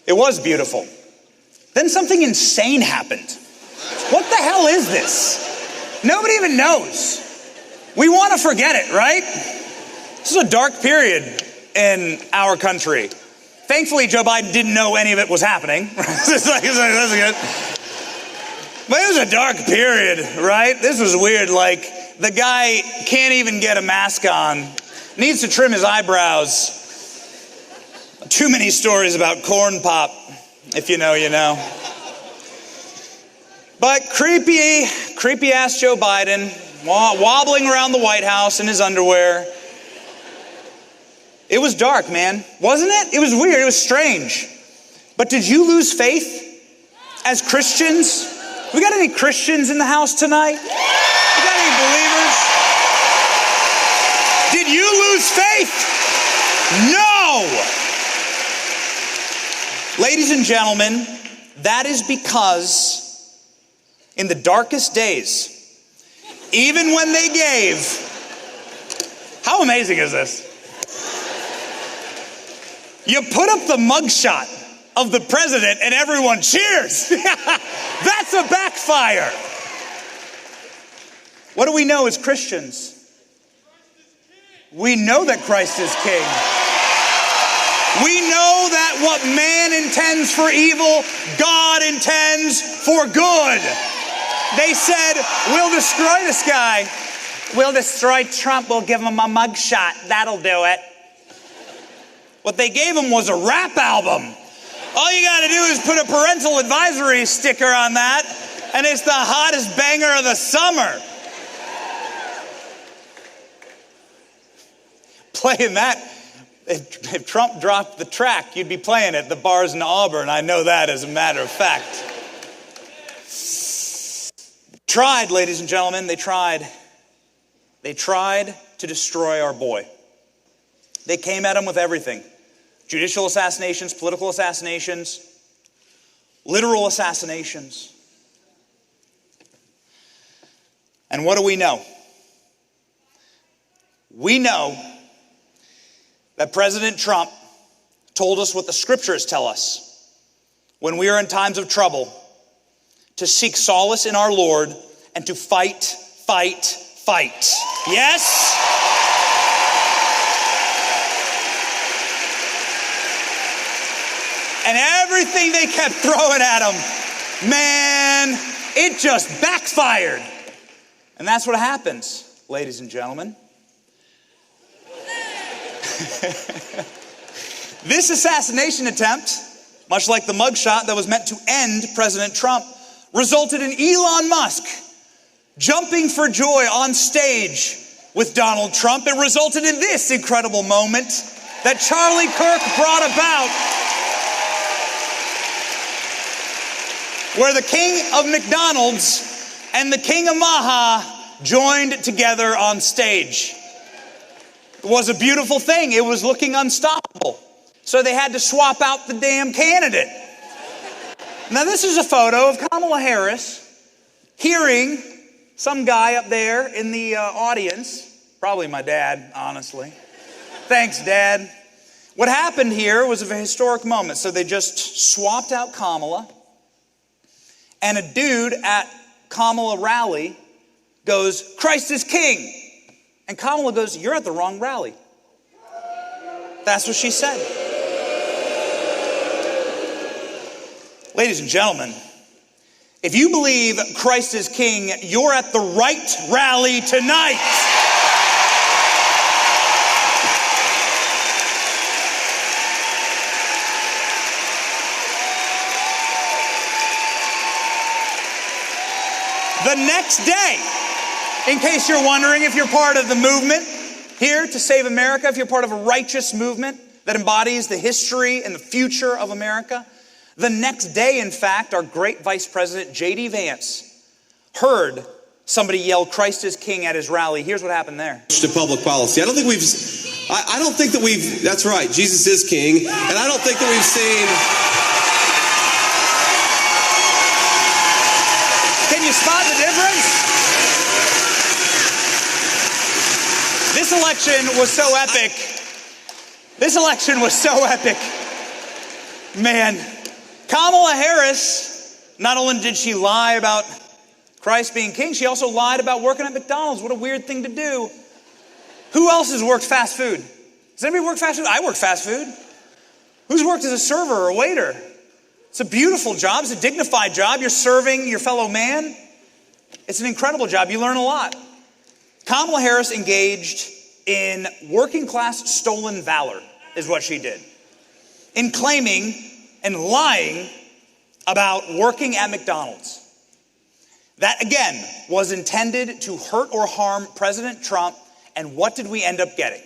It was beautiful. Then something insane happened. What the hell is this? Nobody even knows. We want to forget it, right? This is a dark period in our country. Thankfully, Joe Biden didn't know any of it was happening. That's good. But it was a dark period, right? This was weird. Like, the guy can't even get a mask on. Needs to trim his eyebrows. Too many stories about corn pop. If you know, you know. But creepy ass Joe Biden, wobbling around the White House in his underwear. It was dark, man. Wasn't it? It was weird. It was strange. But did you lose faith as Christians? We got any Christians in the house tonight? We got any believers? Did you lose faith? No! Ladies and gentlemen, that is because in the darkest days, even when they gave, how amazing is this? You put up the mugshot of the president and everyone cheers. That's a backfire. What do we know as Christians? We know that Christ is king. We know that what man intends for evil, God intends for good. They said, we'll destroy this guy. We'll destroy Trump. We'll give him a mugshot. That'll do it. What they gave him was a rap album. All you got to do is put a parental advisory sticker on that, and it's the hottest banger of the summer. If Trump dropped the track, you'd be playing at the bars in Auburn. I know that as a matter of fact. Tried, ladies and gentlemen, they tried. They tried to destroy our boy. They came at him with everything. Judicial assassinations, political assassinations, literal assassinations. And what do we know? We know that President Trump told us what the scriptures tell us when we are in times of trouble, to seek solace in our Lord and to fight, fight, fight. Yes? And everything they kept throwing at him, man, it just backfired. And that's what happens, ladies and gentlemen. This assassination attempt, much like the mugshot that was meant to end President Trump, resulted in Elon Musk jumping for joy on stage with Donald Trump. It resulted in this incredible moment that Charlie Kirk brought about, where the king of McDonald's and the king of Maha joined together on stage. It was a beautiful thing. It was looking unstoppable. So they had to swap out the damn candidate. Now this is a photo of Kamala Harris hearing some guy up there in the audience, probably my dad, honestly. Thanks, Dad. What happened here was a historic moment. So they just swapped out Kamala, and a dude at Kamala rally goes, "Christ is king." And Kamala goes, "You're at the wrong rally." That's what she said. Ladies and gentlemen, if you believe Christ is king, you're at the right rally tonight. The next day, in case you're wondering if you're part of the movement here to save America, if you're part of a righteous movement that embodies the history and the future of America, the next day, in fact, our great Vice President J.D. Vance heard somebody yell "Christ is king" at his rally. Here's what happened there. To public policy. I don't think that we've, that's right, Jesus is king, and I don't think that we've seen... Can you spot the difference? This election was so epic. This election was so epic. Man, Kamala Harris, not only did she lie about Christ being king, she also lied about working at McDonald's. What a weird thing to do. Who else has worked fast food? Does anybody work fast food? I work fast food. Who's worked as a server or a waiter? It's a beautiful job. It's a dignified job. You're serving your fellow man. It's an incredible job. You learn a lot. Kamala Harris engaged in working class stolen valor is what she did. In claiming and lying about working at McDonald's. That, again, was intended to hurt or harm President Trump. And what did we end up getting?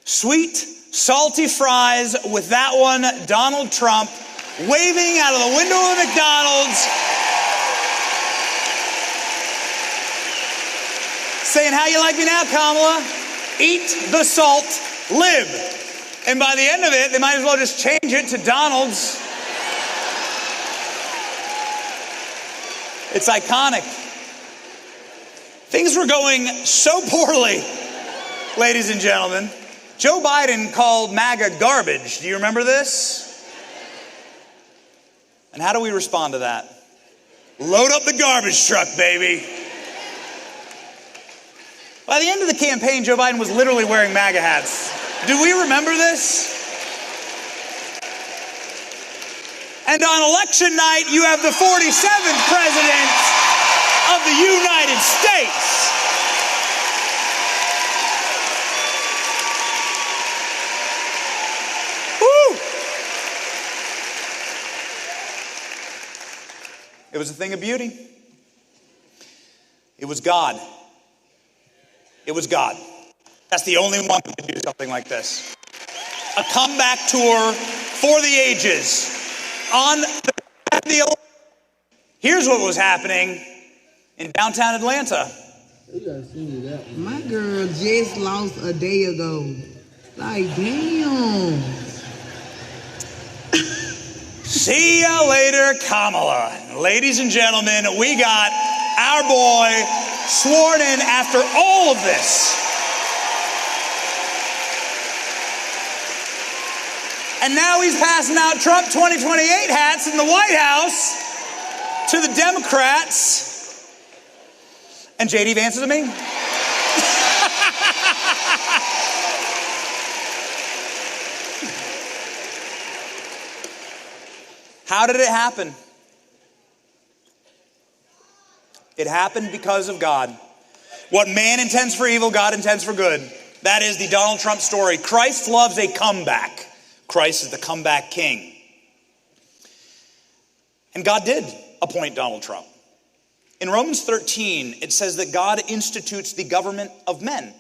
Sweet, salty fries with that one, Donald Trump, waving out of the window of McDonald's, saying, "How you like me now, Kamala? Eat the salt, live." And by the end of it, they might as well just change it to Donald's. It's iconic. Things were going so poorly, ladies and gentlemen. Joe Biden called MAGA garbage. Do you remember this? And how do we respond to that? Load up the garbage truck, baby. By the end of the campaign, Joe Biden was literally wearing MAGA hats. Do we remember this? And on election night, you have the 47th president of the United States. Woo! It was a thing of beauty. It was God. It was God. That's the only one who could do something like this. a comeback tour for the ages. On the here's what was happening in downtown Atlanta. My girl just lost a day ago. Like, damn. See ya later, Kamala. Ladies and gentlemen, we got our boy sworn in after all of this. And now he's passing out Trump 2028 hats in the White House to the Democrats. And J.D. Vance is me. How did it happen? It happened because of God. What man intends for evil, God intends for good. That is the Donald Trump story. Christ loves a comeback. Christ is the comeback king. And God did appoint Donald Trump. In Romans 13, it says that God institutes the government of men.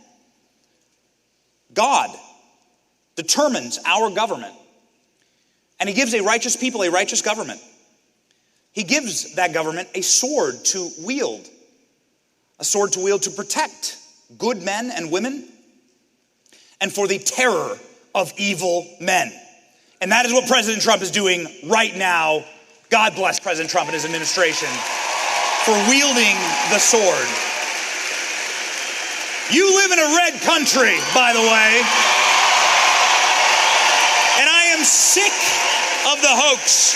God determines our government. And he gives a righteous people a righteous government. He gives that government a sword to wield. A sword to wield to protect good men and women and for the terror of evil men. And that is what President Trump is doing right now. God bless President Trump and his administration for wielding the sword. You live in a red country, by the way. And I am sick of the hoax.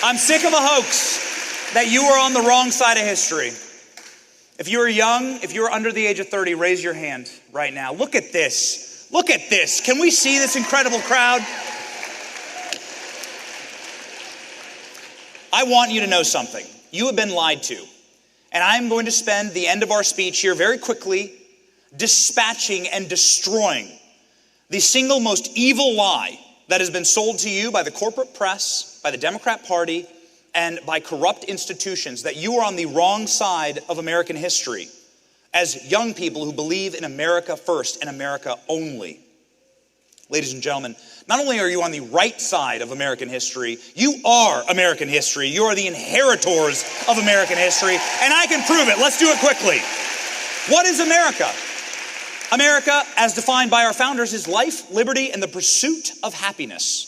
I'm sick of a hoax that you are on the wrong side of history. If you are young, if you're under the age of 30, raise your hand right now. Look at this. Look at this. Can we see this incredible crowd? I want you to know something. You have been lied to. And I'm going to spend the end of our speech here very quickly dispatching and destroying the single most evil lie that has been sold to you by the corporate press, by the Democrat Party, and by corrupt institutions, that you are on the wrong side of American history as young people who believe in America first and America only. Ladies and gentlemen, not only are you on the right side of American history, you are American history. You are the inheritors of American history, and I can prove it. Let's do it quickly. What is America? America, as defined by our founders, is life, liberty, and the pursuit of happiness.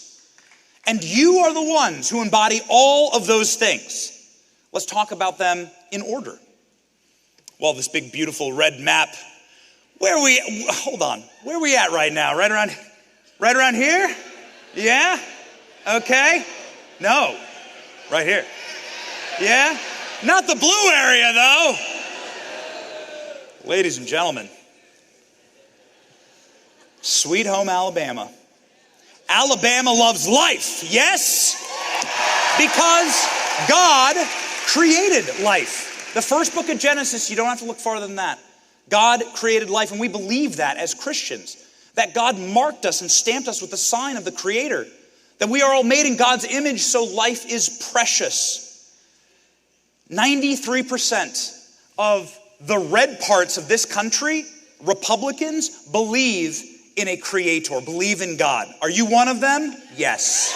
And you are the ones who embody all of those things. Let's talk about them in order. Well, this big, beautiful red map. Hold on. Where are we at right now? Right around here? Yeah? Okay. No. Right here. Yeah? Not the blue area, though. Ladies and gentlemen, sweet home Alabama. Alabama loves life, yes? Because God created life. The first book of Genesis, you don't have to look farther than that. God created life, and we believe that as Christians. That God marked us and stamped us with the sign of the Creator. That we are all made in God's image, so life is precious. 93% of the red parts of this country, Republicans, believe in a creator, believe in God. Are you one of them? Yes.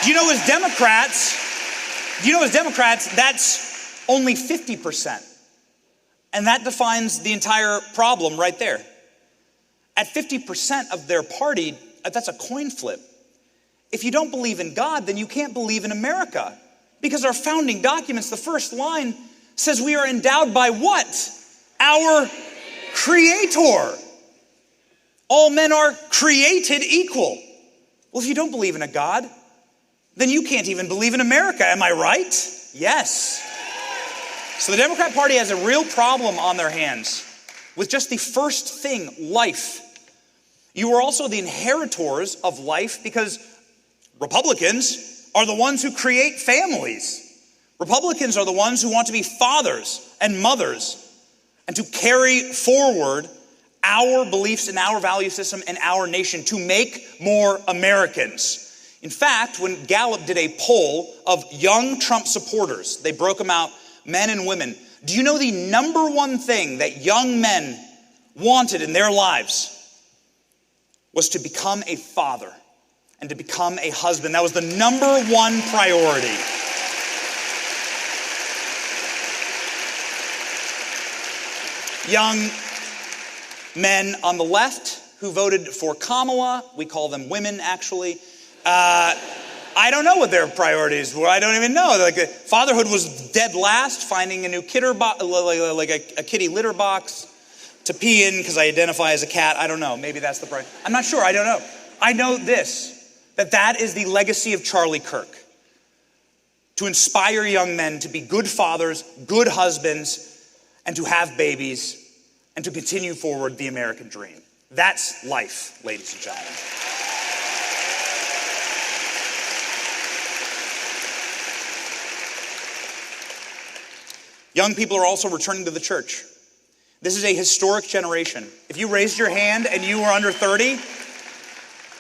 Do you know as Democrats, that's only 50%. And that defines the entire problem right there. At 50% of their party, that's a coin flip. If you don't believe in God, then you can't believe in America. Because our founding documents, the first line says we are endowed by what? Our Creator. All men are created equal. Well, if you don't believe in a God, then you can't even believe in America. Am I right? Yes. So the Democrat Party has a real problem on their hands with just the first thing, life. You are also the inheritors of life because Republicans are the ones who create families. Republicans are the ones who want to be fathers and mothers and to carry forward our beliefs and our value system and our nation to make more Americans. In fact, when Gallup did a poll of young Trump supporters, they broke them out, men and women. Do you know the number one thing that young men wanted in their lives was to become a father and to become a husband. That was the number one priority. Young men on the left who voted for Kamala, we call them women actually, I don't know what their priorities were. I don't even know. Like, fatherhood was dead last, finding a new like a kitty litter box to pee in because I identify as a cat. I don't know. Maybe that's the priority. I'm not sure. I don't know. I know this, that is the legacy of Charlie Kirk. To inspire young men to be good fathers, good husbands, and to have babies, and to continue forward the American dream. That's life, ladies and gentlemen. Young people are also returning to the church. This is a historic generation. If you raised your hand and you were under 30,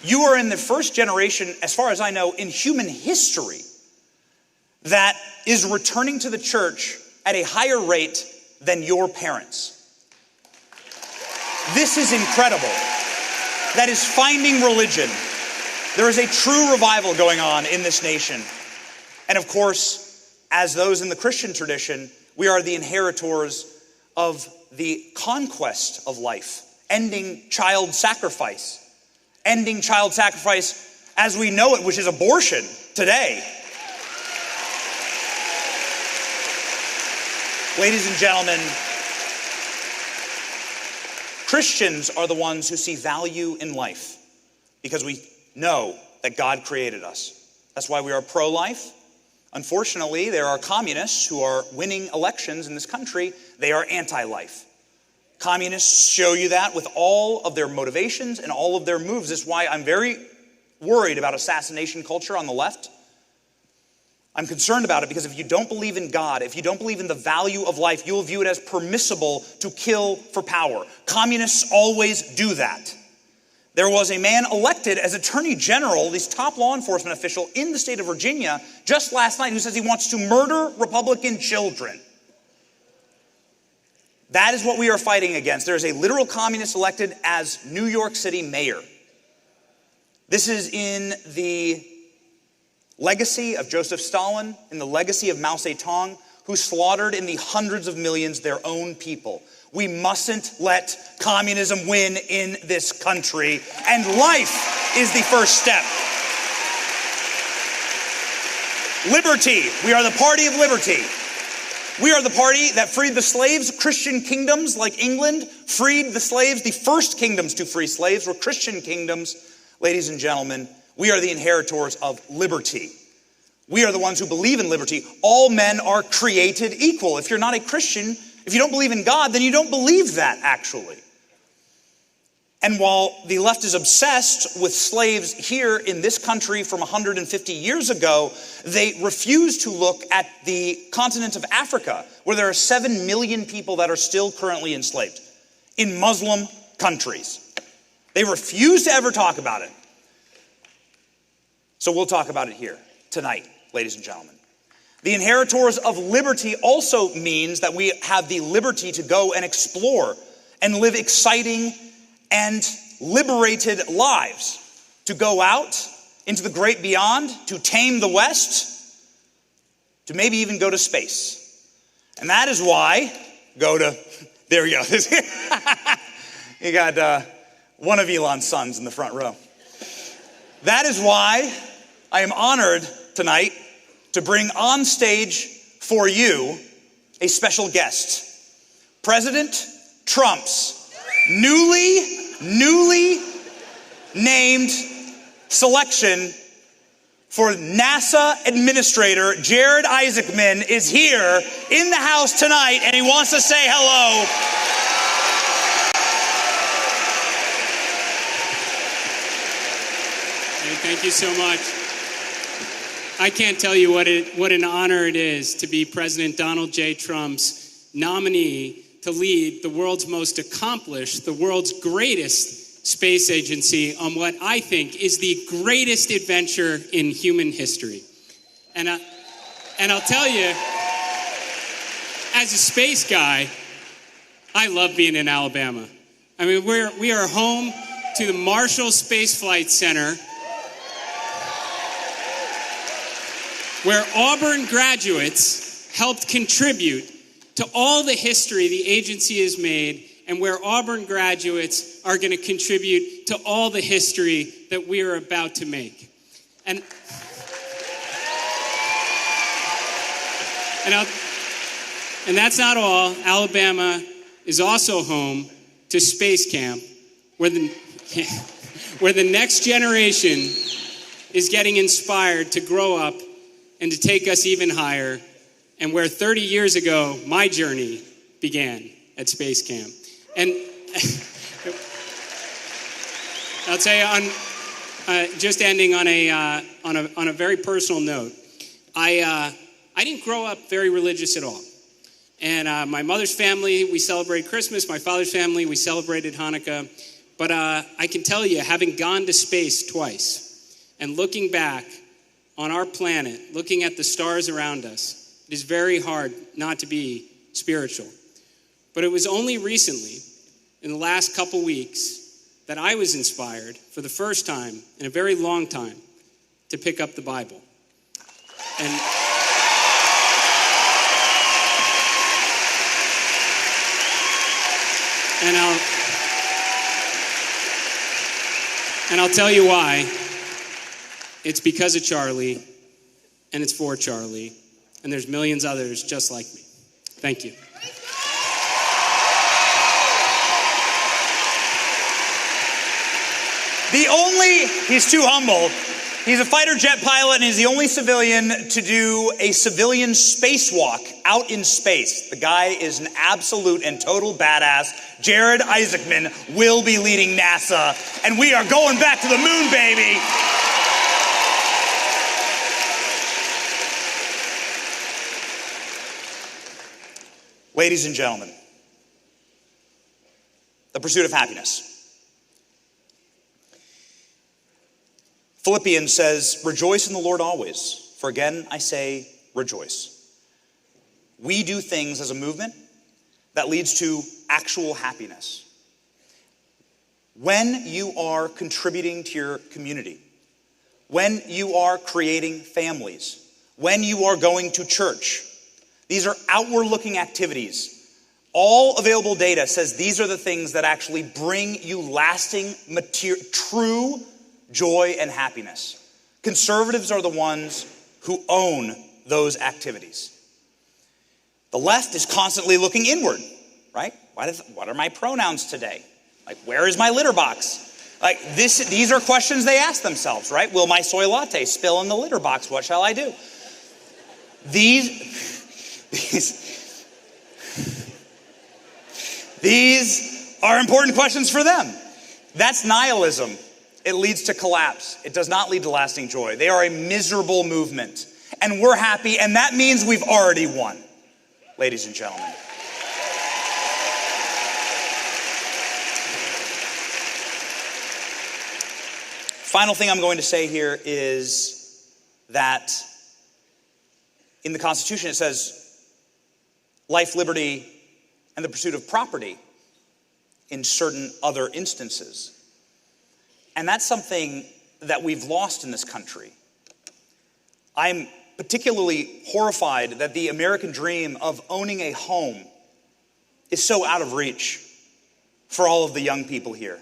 you are in the first generation, as far as I know, in human history that is returning to the church at a higher rate than your parents. This is incredible. That is finding religion. There is a true revival going on in this nation. And of course, as those in the Christian tradition, we are the inheritors of the conquest of life, ending child sacrifice. Ending child sacrifice as we know it, which is abortion today. Ladies and gentlemen, Christians are the ones who see value in life because we know that God created us. That's why we are pro-life. Unfortunately, there are communists who are winning elections in this country. They are anti-life. Communists show you that with all of their motivations and all of their moves. That's why I'm very worried about assassination culture on the left. I'm concerned about it because if you don't believe in God, if you don't believe in the value of life, you'll view it as permissible to kill for power. Communists always do that. There was a man elected as Attorney General, this top law enforcement official in the state of Virginia, just last night, who says he wants to murder Republican children. That is what we are fighting against. There is a literal communist elected as New York City mayor. This is in the legacy of Joseph Stalin, in the legacy of Mao Zedong, who slaughtered in the hundreds of millions their own people. We mustn't let communism win in this country, and life is the first step. Liberty. We are the party of liberty. We are the party that freed the slaves. Christian kingdoms like England freed the slaves. The first kingdoms to free slaves were Christian kingdoms. Ladies and gentlemen, we are the inheritors of liberty. We are the ones who believe in liberty. All men are created equal. If you're not a Christian, if you don't believe in God, then you don't believe that, actually. And while the left is obsessed with slaves here in this country from 150 years ago, they refuse to look at the continent of Africa, where there are 7 million people that are still currently enslaved in Muslim countries. They refuse to ever talk about it. So we'll talk about it here tonight, ladies and gentlemen. The inheritors of liberty also means that we have the liberty to go and explore and live exciting and liberated lives, to go out into the great beyond, to tame the West, to maybe even go to space. And that is why, there we go. You got one of Elon's sons in the front row. That is why I am honored tonight to bring on stage for you a special guest. President Trump's newly named selection for NASA Administrator Jared Isaacman is here in the house tonight, and he wants to say hello. Hey, thank you so much. I can't tell you what an honor it is to be President Donald J. Trump's nominee to lead the world's most accomplished, the world's greatest space agency on what I think is the greatest adventure in human history. And I'll tell you, as a space guy, I love being in Alabama. I mean, we are home to the Marshall Space Flight Center, where Auburn graduates helped contribute to all the history the agency has made, and where Auburn graduates are going to contribute to all the history that we are about to make. And that's not all. Alabama is also home to Space Camp, where the next generation is getting inspired to grow up and to take us even higher, and where 30 years ago, my journey began at Space Camp. And I'll tell you, just ending on a very personal note, I didn't grow up very religious at all. And my mother's family, we celebrated Christmas. My father's family, we celebrated Hanukkah. But I can tell you, having gone to space twice and looking back on our planet, looking at the stars around us, it is very hard not to be spiritual. But it was only recently, in the last couple weeks, that I was inspired for the first time in a very long time to pick up the Bible. And I'll tell you why. It's because of Charlie, and it's for Charlie, and there's millions others just like me. Thank you. He's too humble. He's a fighter jet pilot, and he's the only civilian to do a civilian spacewalk out in space. The guy is an absolute and total badass. Jared Isaacman will be leading NASA, and we are going back to the moon, baby. Ladies and gentlemen, the pursuit of happiness. Philippians says, rejoice in the Lord always, for again I say, rejoice. We do things as a movement that leads to actual happiness. When you are contributing to your community, when you are creating families, when you are going to church, these are outward-looking activities. All available data says these are the things that actually bring you lasting, true joy and happiness. Conservatives are the ones who own those activities. The left is constantly looking inward, right? What are my pronouns today? Like, where is my litter box? Like, these are questions they ask themselves, right? Will my soy latte spill in the litter box? What shall I do? These are important questions for them. That's nihilism. It leads to collapse. It does not lead to lasting joy. They are a miserable movement. And we're happy, and that means we've already won, ladies and gentlemen. Final thing I'm going to say here is that in the Constitution it says life, liberty, and the pursuit of property in certain other instances. And that's something that we've lost in this country. I'm particularly horrified that the American dream of owning a home is so out of reach for all of the young people here.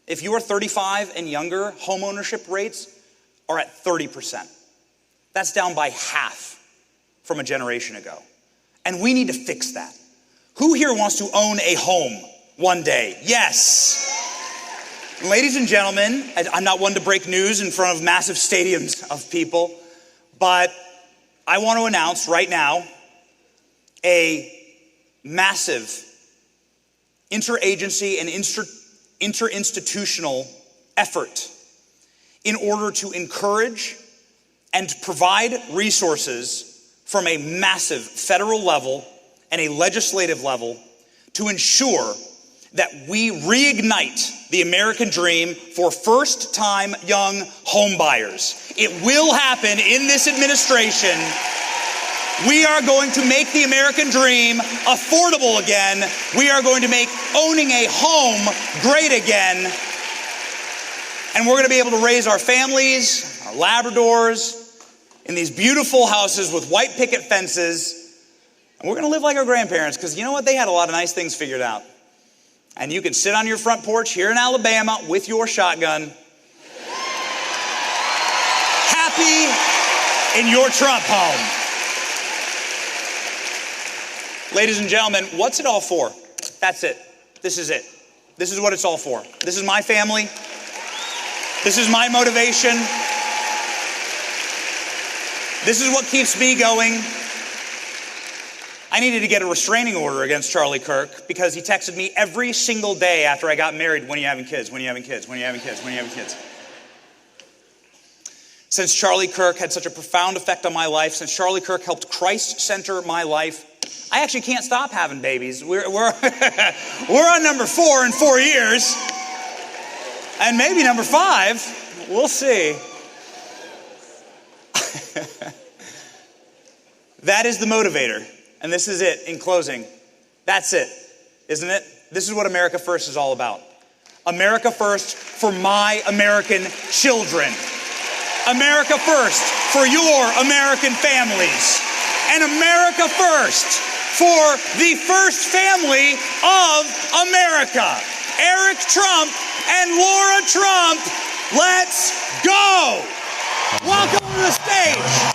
If you are 35 and younger, home ownership rates are at 30%. That's down by half from a generation ago. And we need to fix that. Who here wants to own a home one day? Yes. Ladies and gentlemen, I'm not one to break news in front of massive stadiums of people, but I want to announce right now a massive interagency and interinstitutional effort in order to encourage and provide resources from a massive federal level and a legislative level to ensure that we reignite the American dream for first-time young home buyers. It will happen in this administration. We are going to make the American dream affordable again. We are going to make owning a home great again. And we're going to be able to raise our families, our Labradors, in these beautiful houses with white picket fences. And we're going to live like our grandparents, because you know what? They had a lot of nice things figured out. And you can sit on your front porch here in Alabama with your shotgun, happy in your Trump home. Ladies and gentlemen, what's it all for? That's it. This is it. This is what it's all for. This is my family. This is my motivation. This is what keeps me going. I needed to get a restraining order against Charlie Kirk because he texted me every single day after I got married, when are you having kids? When are you having kids? When are you having kids? When are you having kids? Since Charlie Kirk had such a profound effect on my life, since Charlie Kirk helped Christ center my life, I actually can't stop having babies. We're on number 4 in 4 years. And maybe number 5. We'll see. That is the motivator. And this is it in closing. That's it, isn't it? This is what America First is all about. America First for my American children. America First for your American families. And America First for the first family of America. Eric Trump and Lara Trump, let's go! Welcome to the stage.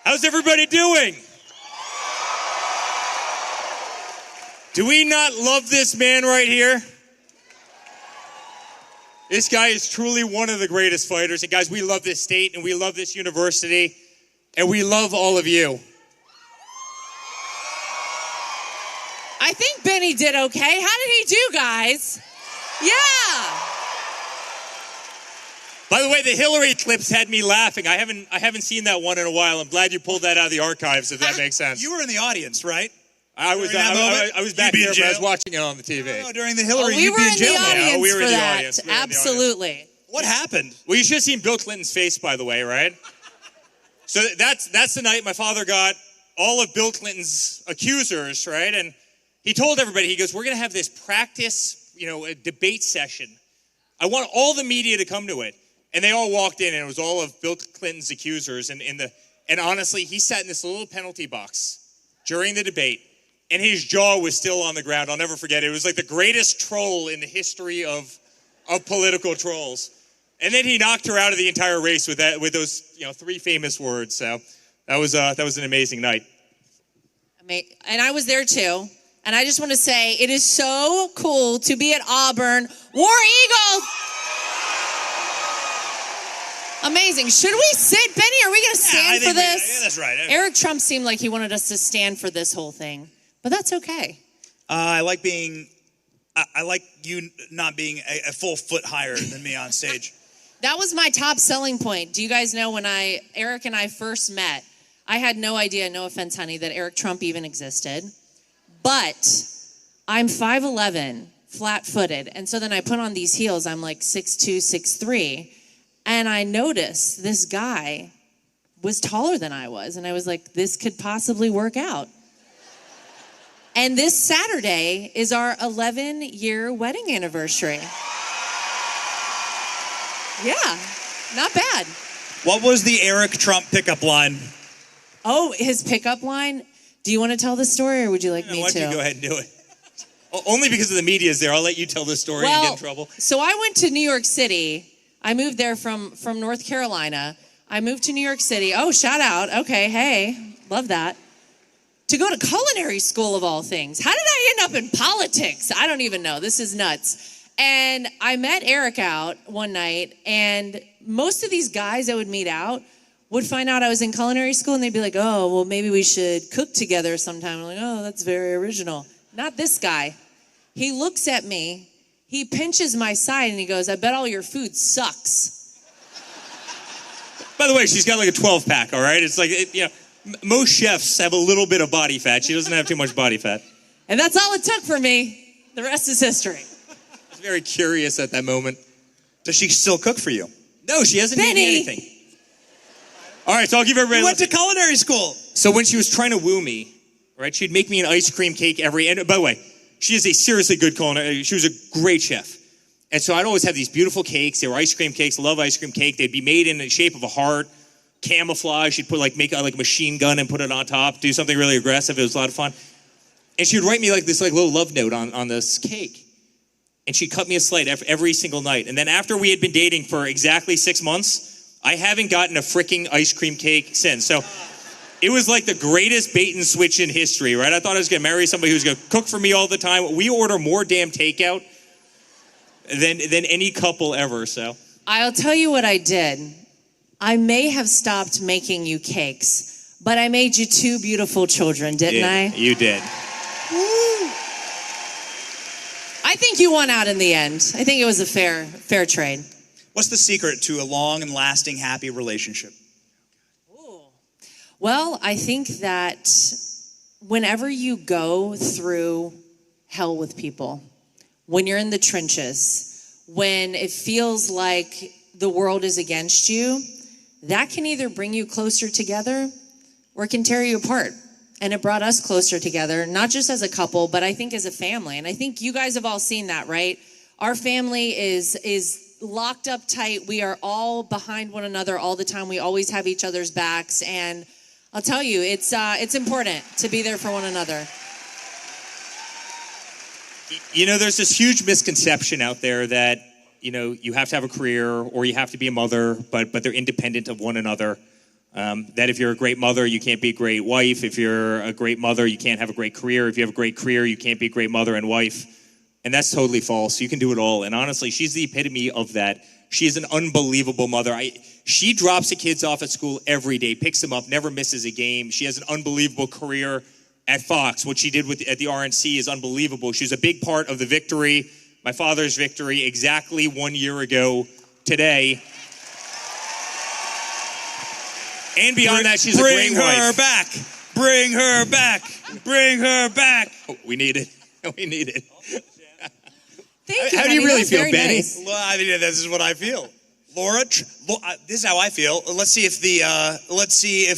How's everybody doing? Do we not love this man right here? This guy is truly one of the greatest fighters. And guys, we love this state and we love this university and we love all of you. I think Benny did okay. How did he do, guys? Yeah. By the way, the Hillary clips had me laughing. I haven't seen that one in a while. I'm glad you pulled that out of the archives, if that makes sense. You were in the audience, right? I was back there, but I was watching it on the TV. No, during the Hillary, we you'd were be in in jail. the audience Yeah, we were for in the that. audience. We were in the Absolutely. What happened? Well, you should have seen Bill Clinton's face, by the way, right? So that's the night my father got all of Bill Clinton's accusers, right? And he told everybody, he goes, we're going to have this practice, a debate session. I want all the media to come to it. And they all walked in, and it was all of Bill Clinton's accusers. And honestly, he sat in this little penalty box during the debate, and his jaw was still on the ground. I'll never forget it. It was like the greatest troll in the history of political trolls. And then he knocked her out of the entire race with those 3 famous words. So that was an amazing night. And I was there too. And I just want to say, it is so cool to be at Auburn. War Eagles! Amazing. Should we sit? Benny, are we going to stand for this? That's right. Eric Trump seemed like he wanted us to stand for this whole thing. But that's okay. I like you not being a full foot higher than me on stage. That was my top selling point. Do you guys know when Eric and I first met, I had no idea, no offense, honey, that Eric Trump even existed. But I'm 5'11", flat-footed. And so then I put on these heels. I'm like 6'2", 6'3". And I noticed this guy was taller than I was. And I was like, this could possibly work out. And this Saturday is our 11-year wedding anniversary. Yeah, not bad. What was the Eric Trump pickup line? Oh, his pickup line? Do you want to tell the story, or would you like me to? Why don't you go ahead and do it? Only because of the media is there. I'll let you tell the story and get in trouble. So I went to New York City. I moved there from North Carolina. I moved to New York City. Oh, shout out. Okay, hey, love that. To go to culinary school of all things. How did I end up in politics? I don't even know. This is nuts. And I met Eric out one night, and most of these guys that would meet out would find out I was in culinary school and they'd be like, oh, well, maybe we should cook together sometime. I'm like, oh, that's very original. Not this guy. He looks at me, he pinches my side and he goes, I bet all your food sucks. By the way, she's got like a 12-pack, all right? It's like, most chefs have a little bit of body fat. She doesn't have too much body fat. And that's all it took for me. The rest is history. I was very curious at that moment. Does she still cook for you? No, she hasn't eaten anything. All right, so I'll give everybody... You went to culinary school. So when she was trying to woo me, right, she'd make me an ice cream cake and by the way, she is a seriously good culinary. She was a great chef. And so I'd always have these beautiful cakes. They were ice cream cakes. Love ice cream cake. They'd be made in the shape of a heart, camouflage. She'd make a machine gun and put it on top, do something really aggressive. It was a lot of fun. And she would write me this little love note on this cake. And she'd cut me a slate every single night. And then after we had been dating for exactly 6 months, I haven't gotten a freaking ice cream cake since. So it was like the greatest bait and switch in history, right? I thought I was going to marry somebody who was going to cook for me all the time. We order more damn takeout than any couple ever, so. I'll tell you what I did. I may have stopped making you cakes, but I made you 2 beautiful children, didn't I? You did. Woo! I think you won out in the end. I think it was a fair trade. What's the secret to a long and lasting happy relationship? Well, I think that whenever you go through hell with people, when you're in the trenches, when it feels like the world is against you, that can either bring you closer together or it can tear you apart. And it brought us closer together, not just as a couple, but I think as a family. And I think you guys have all seen that, right? Our family is locked up tight. We are all behind one another all the time. We always have each other's backs. And I'll tell you, it's important to be there for one another. There's this huge misconception out there that, you have to have a career or you have to be a mother, but they're independent of one another. That if you're a great mother, you can't be a great wife. If you're a great mother, you can't have a great career. If you have a great career, you can't be a great mother and wife. And that's totally false. You can do it all. And honestly, she's the epitome of that. She is an unbelievable mother. She drops the kids off at school every day, picks them up, never misses a game. She has an unbelievable career at Fox. What she did at the RNC is unbelievable. She was a big part of the victory, my father's victory, exactly 1 year ago today. And beyond that, she's a great wife. Bring her back. Bring her back. Bring her back. Oh, we need it. We need it. Thank you, How do you really feel, Benny? Nice. Well, I mean, this is what I feel. Laura, this is how I feel. Let's see if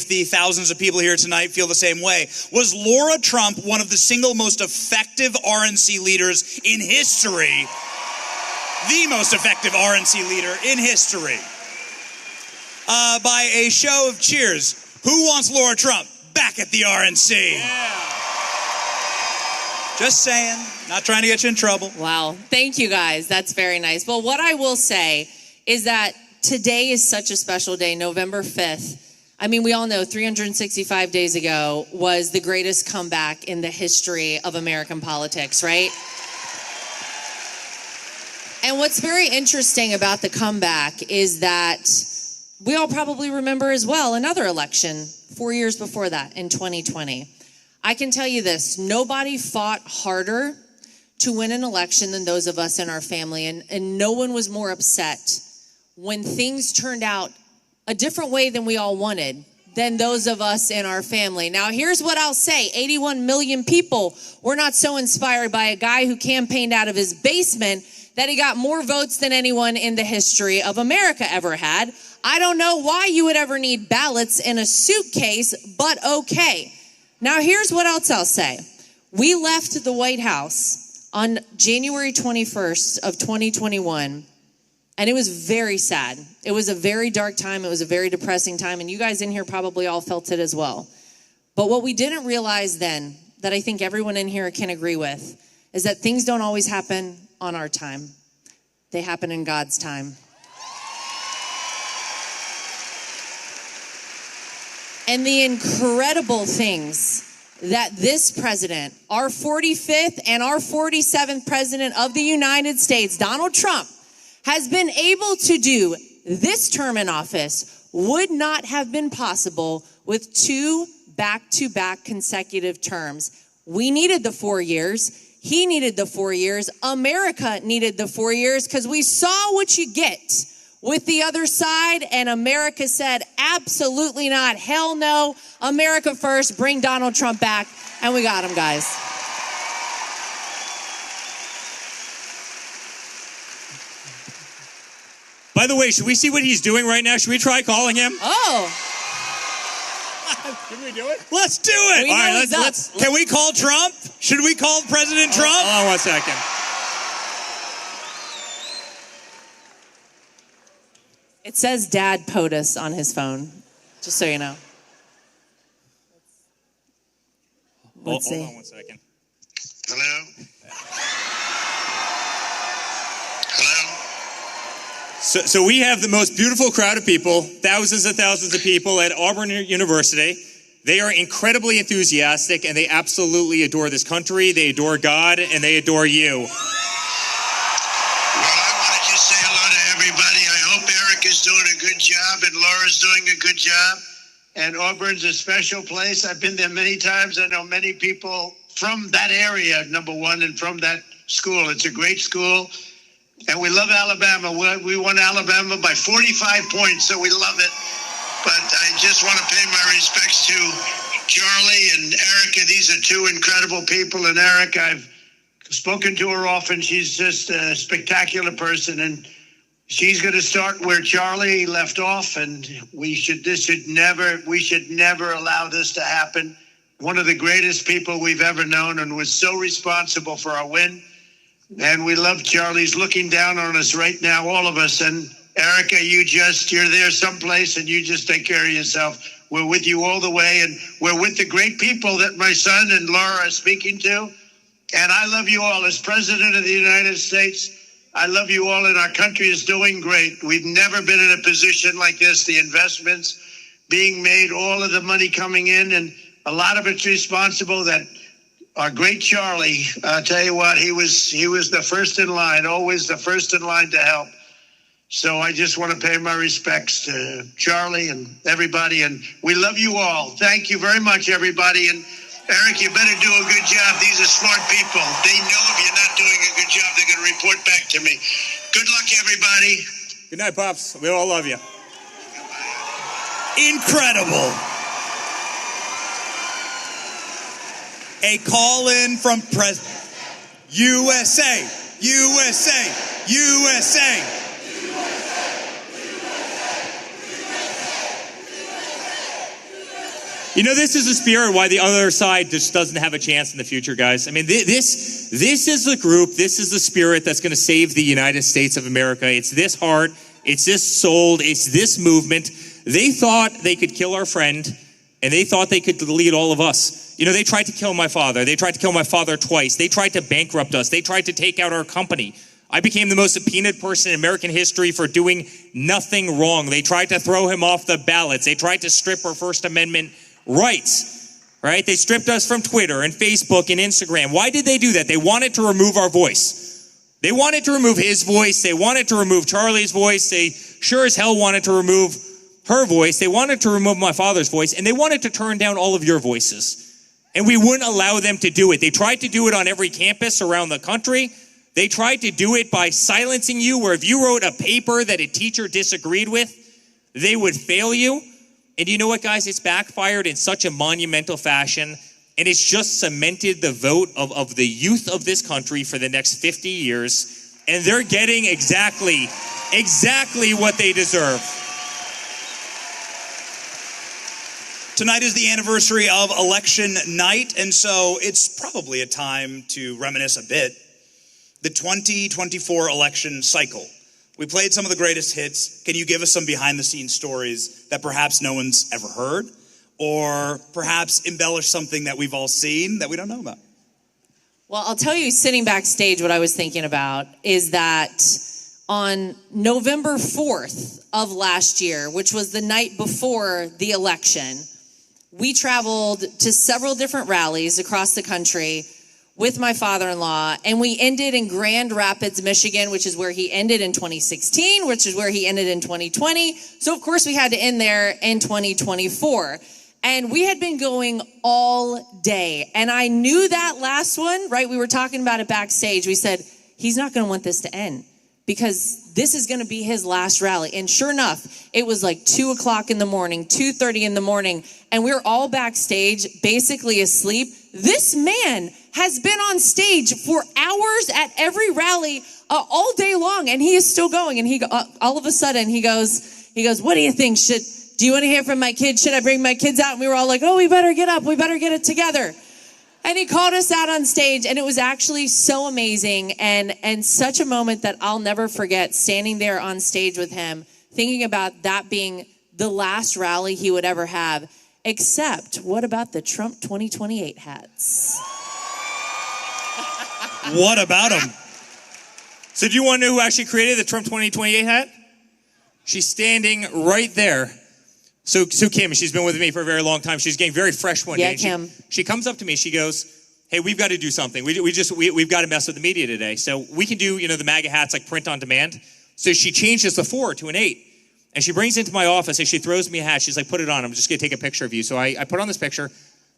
the thousands of people here tonight feel the same way. Was Laura Trump one of the single most effective RNC leaders in history? The most effective RNC leader in history. By a show of cheers, who wants Laura Trump back at the RNC? Yeah. Just saying, not trying to get you in trouble. Wow, thank you guys. That's very nice. Well, what I will say is that today is such a special day, November 5th. I mean, we all know 365 days ago was the greatest comeback in the history of American politics, right? And what's very interesting about the comeback is that we all probably remember as well another election 4 years before that in 2020. I can tell you this, nobody fought harder to win an election than those of us in our family, and no one was more upset when things turned out a different way than we all wanted than those of us in our family. Now, here's what I'll say. 81 million people were not so inspired by a guy who campaigned out of his basement that he got more votes than anyone in the history of America ever had. I don't know why you would ever need ballots in a suitcase, but okay. Now, here's what else I'll say. We left the White House on January 21st of 2021, and it was very sad. It was a very dark time. It was a very depressing time, and you guys in here probably all felt it as well. But what we didn't realize then, that I think everyone in here can agree with, is that things don't always happen on our time. They happen in God's time. And the incredible things that this president, our 45th and our 47th president of the United States, Donald Trump, has been able to do this term in office would not have been possible with 2 back-to-back consecutive terms. We needed the 4 years. He needed the 4 years. America needed the 4 years because we saw what you get with the other side, and America said, absolutely not, hell no, America first, bring Donald Trump back, and we got him, guys. By the way, should we see what he's doing right now? Should we try calling him? Oh. Can we do it? Let's do it. We All know right, he's up. let's. Can we call Trump? Should we call President Trump? Hold on 1 second. It says Dad POTUS on his phone, just so you know. Let's see. Hold on 1 second. Hello? So we have the most beautiful crowd of people, thousands and thousands of people at Auburn University. They are incredibly enthusiastic, and they absolutely adore this country. They adore God, and they adore you. Well, I want to just say hello to everybody. I hope Eric is doing a good job and Laura's doing a good job. And Auburn's a special place. I've been there many times. I know many people from that area, number one, and from that school. It's a great school. And we love Alabama. We won Alabama by 45 points, so we love it. But I just want to pay my respects to Charlie and Erica. These are two incredible people. And Eric, I've spoken to her often. She's just a spectacular person. And she's going to start where Charlie left off. And we should never allow this to happen. One of the greatest people we've ever known, and was so responsible for our win. And we love Charlie's looking down on us right now, all of us. And Erica, you're there someplace and you just take care of yourself. We're with you all the way, and we're with the great people that my son and Lara are speaking to. And I love you all. As President of the United States, I love you all, and our country is doing great. We've never been in a position like this. The investments being made, all of the money coming in, and a lot of it's responsible that our great Charlie, I'll tell you what, he was the first in line, always the first in line to help. So I just want to pay my respects to Charlie and everybody, and we love you all. Thank you very much, everybody. And Eric, you better do a good job. These are smart people. They know if you're not doing a good job, they're going to report back to me. Good luck, everybody. Good night, Pops. We all love you. Incredible. A call-in from USA, USA, USA. You know, this is the spirit why the other side just doesn't have a chance in the future, guys. I mean, this is the group, this is the spirit that's going to save the United States of America. It's this heart, it's this soul, it's this movement. They thought they could kill our friend, and they thought they could delete all of us. You know, they tried to kill my father. They tried to kill my father twice. They tried to bankrupt us. They tried to take out our company. I became the most subpoenaed person in American history for doing nothing wrong. They tried to throw him off the ballots. They tried to strip our First Amendment rights, right? They stripped us from Twitter and Facebook and Instagram. Why did they do that? They wanted to remove our voice. They wanted to remove his voice. They wanted to remove Charlie's voice. They sure as hell wanted to remove her voice. They wanted to remove my father's voice, and they wanted to turn down all of your voices. And we wouldn't allow them to do it. They tried to do it on every campus around the country. They tried to do it by silencing you, where if you wrote a paper that a teacher disagreed with, they would fail you. And you know what, guys? It's backfired in such a monumental fashion, and it's just cemented the vote of the youth of this country for the next 50 years. And they're getting exactly what they deserve. Tonight is the anniversary of election night, and so it's probably a time to reminisce a bit. The 2024 election cycle. We played some of the greatest hits. Can you give us some behind-the-scenes stories that perhaps no one's ever heard? Or perhaps embellish something that we've all seen that we don't know about? Well, I'll tell you, sitting backstage, what I was thinking about is that on November 4th of last year, which was the night before the election, we traveled to several different rallies across the country with my father-in-law, and we ended in Grand Rapids, Michigan, which is where he ended in 2016, which is where he ended in 2020. So of course we had to end there in 2024. And we had been going all day. And I knew that last one, right? We were talking about it backstage. We said, he's not going to want this to end because this is going to be his last rally. And sure enough, it was like 2 o'clock in the morning, 2:30 in the morning, and we were all backstage, basically asleep. This man has been on stage for hours at every rally all day long, and he is still going. And he all of a sudden he goes, what do you think? Do you want to hear from my kids? Should I bring my kids out? And we were all like, oh, we better get up. We better get it together. And he called us out on stage, and it was actually so amazing and such a moment that I'll never forget, standing there on stage with him, thinking about that being the last rally he would ever have. Except, what about the Trump 2028 hats? What about them? So do you want to know who actually created the Trump 2028 hat? She's standing right there. So Kim, she's been with me for a very long time. She's getting very fresh one day. Kim. She comes up to me. She goes, hey, we've got to do something. We've got to mess with the media today. So we can do, the MAGA hats like print on demand. So she changes the 4 to an 8. And she brings it into my office and she throws me a hat. She's like, put it on. I'm just going to take a picture of you. So I put on this picture.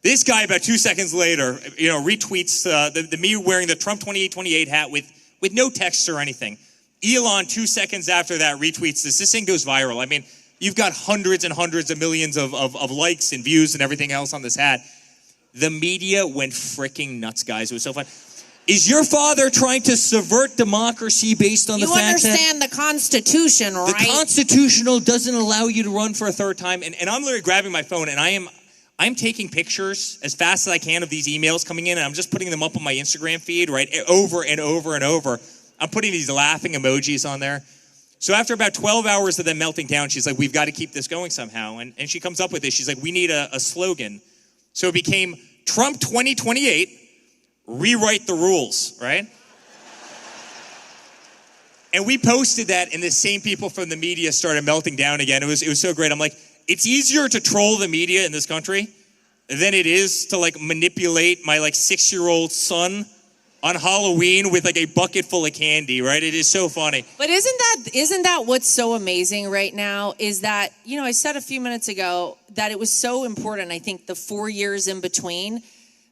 This guy, about 2 seconds later, retweets the me wearing the Trump 2028 hat with no text or anything. Elon, 2 seconds after that, retweets this. This thing goes viral. I mean, you've got hundreds and hundreds of millions of likes and views and everything else on this hat. The media went freaking nuts, guys. It was so fun. Is your father trying to subvert democracy based on the fact that... You understand the Constitution, right? The Constitutional doesn't allow you to run for a third time. And I'm literally grabbing my phone and I'm taking pictures as fast as I can of these emails coming in, and I'm just putting them up on my Instagram feed, right, over and over and over. I'm putting these laughing emojis on there. So after about 12 hours of them melting down, she's like, we've got to keep this going somehow. And she comes up with this. She's like, we need a slogan. So it became Trump 2028, rewrite the rules, right? And we posted that, and the same people from the media started melting down again. It was so great. I'm like, it's easier to troll the media in this country than it is to manipulate my 6-year-old son on Halloween with a bucket full of candy, right? It is so funny. But isn't that what's so amazing right now is that, I said a few minutes ago that it was so important, I think, the 4 years in between,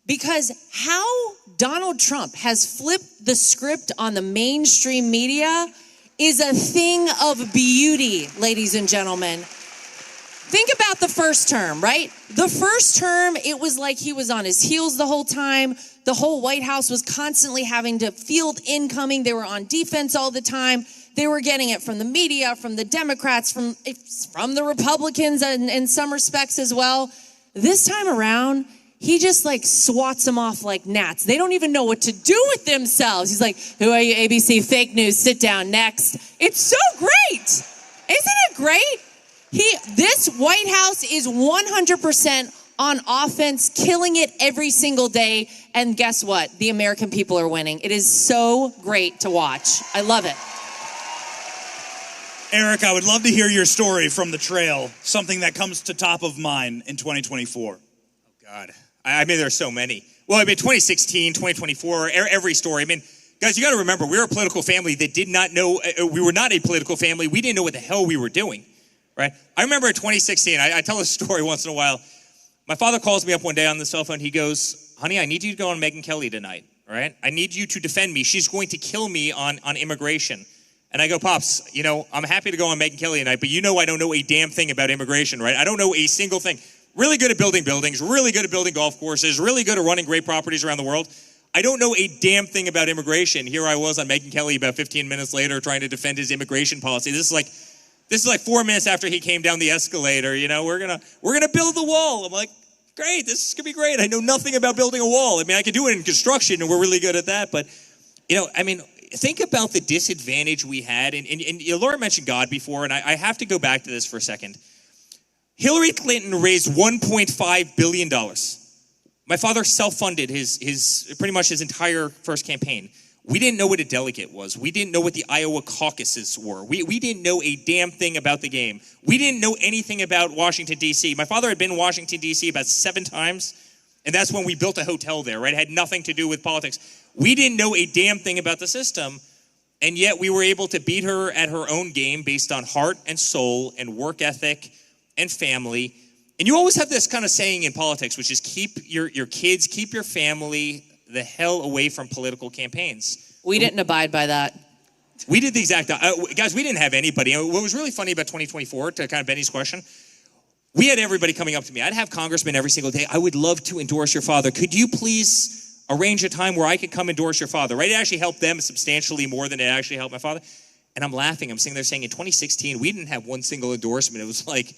because how Donald Trump has flipped the script on the mainstream media is a thing of beauty, ladies and gentlemen. Think about the first term, right? The first term, it was like he was on his heels the whole time. The whole White House was constantly having to field incoming. They were on defense all the time. They were getting it from the media, from the Democrats, from the Republicans, and in some respects as well. This time around, he just swats them off like gnats. They don't even know what to do with themselves. He's like, who are you, ABC? Fake news, sit down, next. It's so great. Isn't it great? This White House is 100% on offense, killing it every single day. And guess what? The American people are winning. It is so great to watch. I love it. Eric, I would love to hear your story from the trail, something that comes to top of mind in 2024. Oh, God. I mean, there's so many. Well, 2016, 2024, every story. I mean, guys, you got to remember, we're a political family that did not know, we were not a political family. We didn't know what the hell we were doing, right? I remember in 2016, I tell this story once in a while. My father calls me up one day on the cell phone. He goes, honey, I need you to go on Megyn Kelly tonight, all right? I need you to defend me. She's going to kill me on immigration. And I go, Pops, I'm happy to go on Megyn Kelly tonight, but I don't know a damn thing about immigration, right? I don't know a single thing. Really good at building buildings, really good at building golf courses, really good at running great properties around the world. I don't know a damn thing about immigration. Here I was on Megyn Kelly about 15 minutes later trying to defend his immigration policy. This is like 4 minutes after he came down the escalator. We're gonna build the wall. I'm like, great, this is gonna be great. I know nothing about building a wall. I mean, I could do it in construction, and we're really good at that. But think about the disadvantage we had. And Laura mentioned God before, and I have to go back to this for a second. Hillary Clinton raised $1.5 billion. My father self-funded his pretty much his entire first campaign. We didn't know what a delegate was. We didn't know what the Iowa caucuses were. We didn't know a damn thing about the game. We didn't know anything about Washington, D.C. My father had been in Washington, D.C. about 7 times. And that's when we built a hotel there, right? It had nothing to do with politics. We didn't know a damn thing about the system, and yet we were able to beat her at her own game based on heart and soul and work ethic and family. And you always have this kind of saying in politics, which is keep your kids, keep your family the hell away from political campaigns. We didn't abide by that. We did the exact, guys, we didn't have anybody. What was really funny about 2024, to kind of Benny's question, we had everybody coming up to me. I'd have congressmen every single day. I would love to endorse your father. Could you please arrange a time where I could come endorse your father, right? It actually helped them substantially more than it actually helped my father. And I'm laughing. I'm sitting there saying in 2016, we didn't have one single endorsement. It was like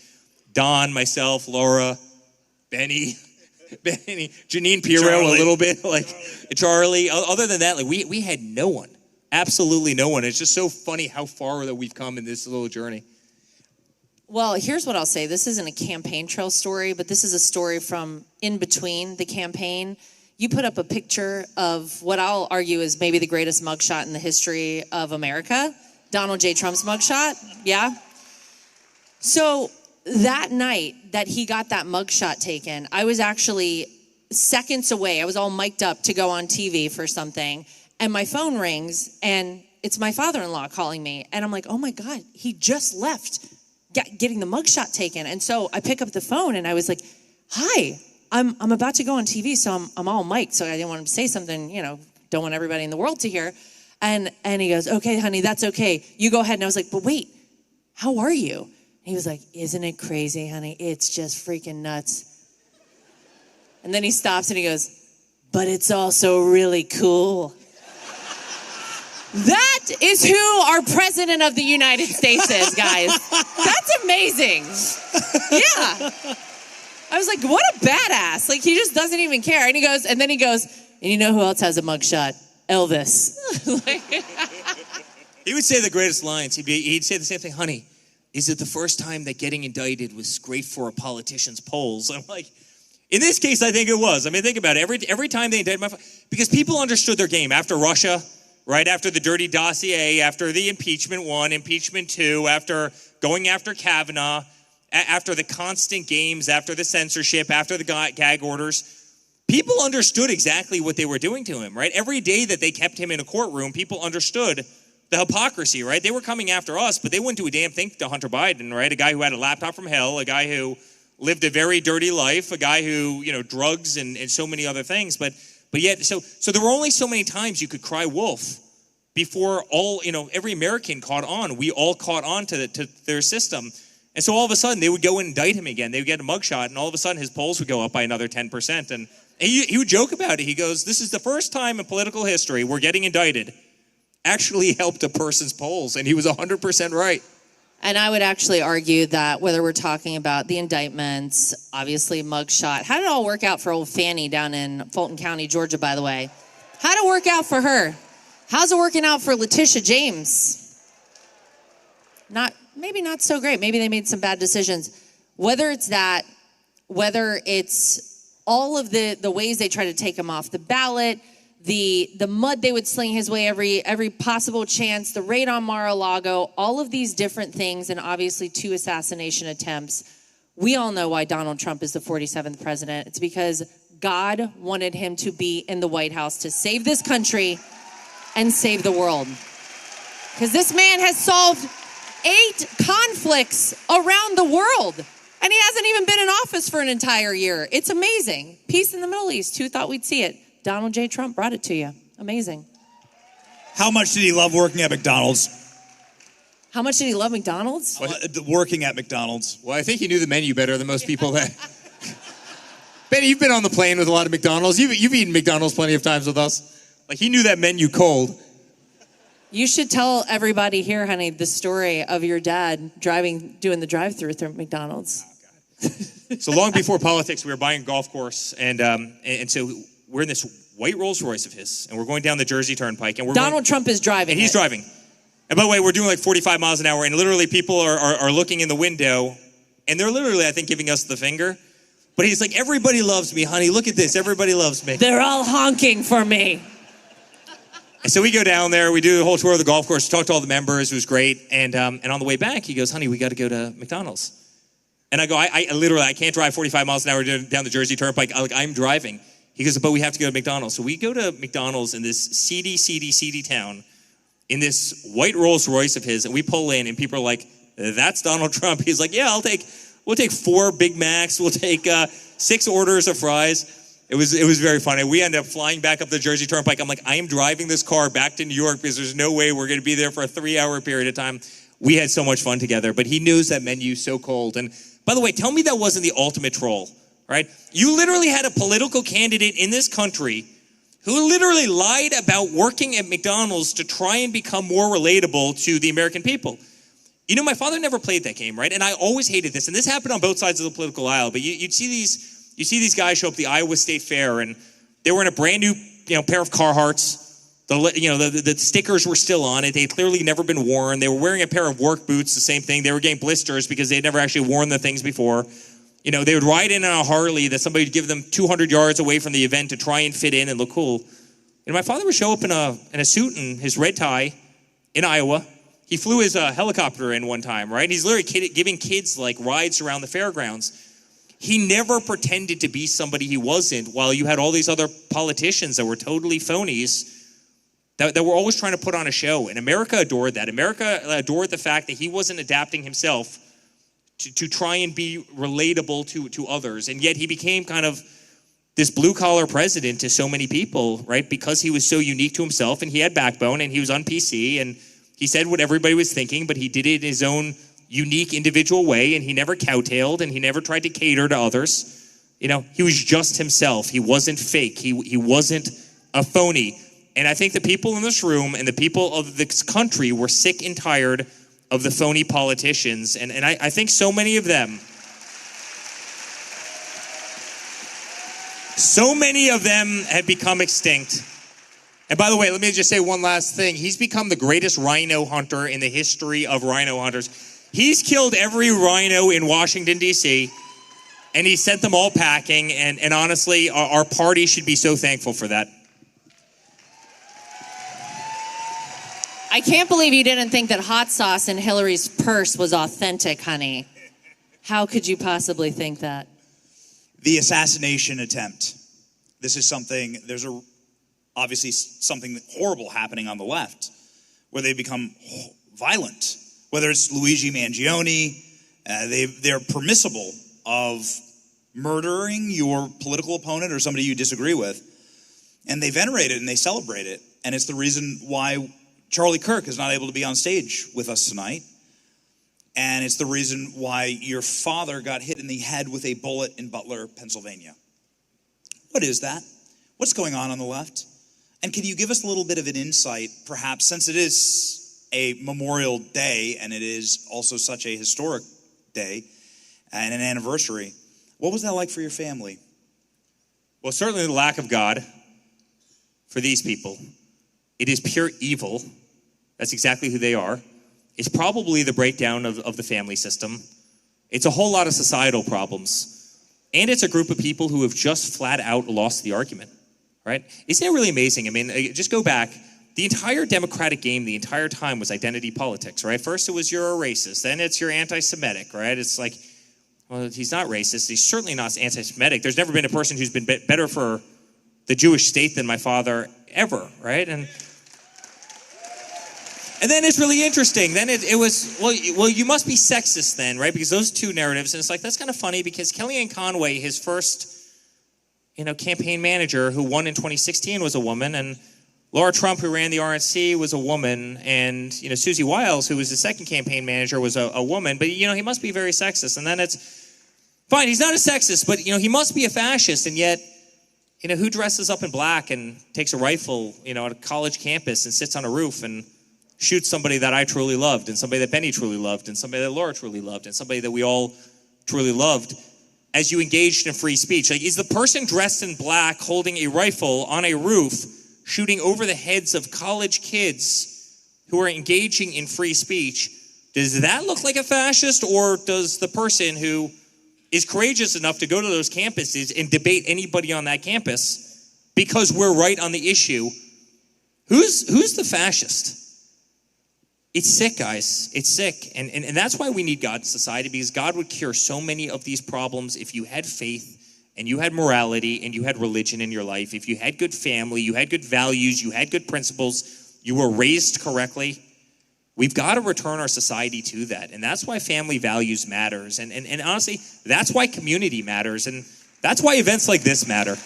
Don, myself, Laura, Benny, Janine Pirro Charlie. a little bit, like Charlie. Other than that, like we had no one, absolutely no one. It's just so funny how far that we've come in this little journey. Well, here's what I'll say. This isn't a campaign trail story, but this is a story from in between the campaign. You put up a picture of what I'll argue is maybe the greatest mugshot in the history of America, Donald J. Trump's mugshot. Yeah. So that night that he got that mugshot taken, I was actually seconds away. I was all mic'd up to go on TV for something, and my phone rings, and it's my father-in-law calling me, and I'm like, oh my God, he just left getting the mugshot taken. And so I pick up the phone, and I was like, hi, I'm about to go on TV, so I'm all mic'd, so I didn't want him to say something, don't want everybody in the world to hear. And he goes, okay, honey, that's okay. You go ahead. And I was like, but wait, how are you? And he was like, isn't it crazy, honey? It's just freaking nuts. And then he stops and he goes, but it's also really cool. That is who our president of the United States is, guys. That's amazing. Yeah. I was like, what a badass. Like, he just doesn't even care. And he goes, and you know who else has a mugshot? Elvis. He would say the greatest lines. He'd say the same thing, honey, is it the first time that getting indicted was great for a politician's polls? I'm like, in this case, I think it was. I mean, think about it. Every time they indicted my father, because people understood their game. After Russia, right after the dirty dossier, after the impeachment 1, impeachment 2, after going after Kavanaugh, after the constant games, after the censorship, after the gag orders, people understood exactly what they were doing to him, right? Every day that they kept him in a courtroom, people understood the hypocrisy, right? They were coming after us, but they wouldn't do a damn thing to Hunter Biden, right? A guy who had a laptop from hell, a guy who lived a very dirty life, a guy who, drugs and so many other things. But yet, so there were only so many times you could cry wolf before every American caught on. We all caught on to their system. And so all of a sudden, they would go and indict him again. They would get a mugshot, and all of a sudden, his polls would go up by another 10%. And he would joke about it. He goes, this is the first time in political history where getting indicted actually helped a person's polls. And he was 100% right. And I would actually argue that whether we're talking about the indictments, obviously mugshot, how did it all work out for old Fanny down in Fulton County, Georgia, by the way? How did it work out for her? How's it working out for Letitia James? Maybe not so great. Maybe they made some bad decisions. Whether it's that, whether it's all of the ways they try to take him off the ballot, the mud they would sling his way every possible chance, the raid on Mar-a-Lago, all of these different things, and obviously 2 assassination attempts. We all know why Donald Trump is the 47th president. It's because God wanted him to be in the White House to save this country and save the world. Because this man has solved 8 conflicts around the world, and he hasn't even been in office for an entire year. It's amazing. Peace in the Middle East. Who thought we'd see it? Donald J. Trump brought it to you. Amazing. How much did he love working at McDonald's? How much did he love McDonald's? Working at McDonald's. Well, I think he knew the menu better than most people. Benny, you've been on the plane with a lot of McDonald's. You've eaten McDonald's plenty of times with us. Like, he knew that menu cold. You should tell everybody here, honey, the story of your dad doing the drive-thru through McDonald's. So long before politics, we were buying a golf course, and so we're in this white Rolls Royce of his, and we're going down the Jersey Turnpike, and Donald Trump is driving. And he's driving. And by the way, we're doing like 45 miles an hour, and literally people are looking in the window, and they're literally, I think, giving us the finger. But he's like, everybody loves me, honey. Look at this. Everybody loves me. They're all honking for me. And so we go down there. We do the whole tour of the golf course. Talk to all the members. It was great. And on the way back, he goes, honey, we got to go to McDonald's. And I go, I literally, I can't drive 45 miles an hour down the Jersey Turnpike. I'm driving. He goes, but we have to go to McDonald's. So we go to McDonald's in this seedy town in this white Rolls Royce of his, and we pull in, and people are like, that's Donald Trump. He's like, yeah, we'll take 4 Big Macs. We'll take 6 orders of fries. It was very funny. We ended up flying back up the Jersey Turnpike. I'm like, I am driving this car back to New York because there's no way we're going to be there for a 3-hour period of time. We had so much fun together, but he knows that menu so cold. And by the way, tell me that wasn't the ultimate troll, right? You literally had a political candidate in this country who literally lied about working at McDonald's to try and become more relatable to the American people. You know, my father never played that game, right? And I always hated this. And this happened on both sides of the political aisle. But you'd see these guys show up at the Iowa State Fair, and they were in a brand new, pair of Carhartts. The stickers were still on it. They'd clearly never been worn. They were wearing a pair of work boots, the same thing. They were getting blisters because they'd never actually worn the things before. They would ride in on a Harley that somebody would give them 200 yards away from the event to try and fit in and look cool. And my father would show up in a suit and his red tie in Iowa. He flew his helicopter in one time, right? He's literally giving kids like rides around the fairgrounds. He never pretended to be somebody he wasn't, while you had all these other politicians that were totally phonies that were always trying to put on a show. And America adored that. America adored the fact that he wasn't adapting himself to try and be relatable to others. And yet he became kind of this blue-collar president to so many people, right? Because he was so unique to himself, and he had backbone, and he was on PC, and he said what everybody was thinking, but he did it in his own unique individual way, and he never cowtailed, and he never tried to cater to others. He was just himself. He wasn't fake. He wasn't a phony. And I think the people in this room and the people of this country were sick and tired of the phony politicians. And I think so many of them have become extinct. And by the way, let me just say one last thing. He's become the greatest rhino hunter in the history of rhino hunters. He's killed every rhino in Washington, D.C., and he sent them all packing. And honestly, our party should be so thankful for that. I can't believe you didn't think that hot sauce in Hillary's purse was authentic, honey. How could you possibly think that? The assassination attempt. This is something, obviously something horrible happening on the left, where they become violent. Whether it's Luigi Mangione, they're permissible of murdering your political opponent or somebody you disagree with. And they venerate it and they celebrate it. And it's the reason why Charlie Kirk is not able to be on stage with us tonight. And it's the reason why your father got hit in the head with a bullet in Butler, Pennsylvania. What is that? What's going on the left? And can you give us a little bit of an insight, perhaps, since it is a Memorial Day and it is also such a historic day and an anniversary. What was that like for your family? Well, certainly the lack of God for these people. It is pure evil. That's exactly who they are. It's probably the breakdown of the family system. It's a whole lot of societal problems. And it's a group of people who have just flat out lost the argument, right? Isn't it really amazing? I mean, just go back. The entire Democratic game the entire time was identity politics, right? First it was you're a racist. Then it's you're anti-Semitic, right? It's like, well, he's not racist. He's certainly not anti-Semitic. There's never been a person who's been better for the Jewish state than my father ever, right? And then it's really interesting. Then it was, well, you must be sexist then, right? Because those two narratives, and it's like, that's kind of funny because Kellyanne Conway, his first, campaign manager who won in 2016 was a woman, and Lara Trump, who ran the RNC, was a woman, and, Susie Wiles, who was the second campaign manager, was a woman, but, he must be very sexist. And then it's, fine, he's not a sexist, but, he must be a fascist, and yet, who dresses up in black and takes a rifle, at a college campus and sits on a roof and shoots somebody that I truly loved, and somebody that Benny truly loved, and somebody that Laura truly loved, and somebody that we all truly loved, as you engaged in free speech? Like, is the person dressed in black holding a rifle on a roof shooting over the heads of college kids who are engaging in free speech, does that look like a fascist, or does the person who is courageous enough to go to those campuses and debate anybody on that campus because we're right on the issue, who's the fascist? It's sick, guys. It's sick. And that's why we need God in society, because God would cure so many of these problems if you had faith and you had morality and you had religion in your life. If you had good family, you had good values, you had good principles, you were raised correctly. We've got to return our society to that. And that's why family values matters. And honestly, that's why community matters. And that's why events like this matter.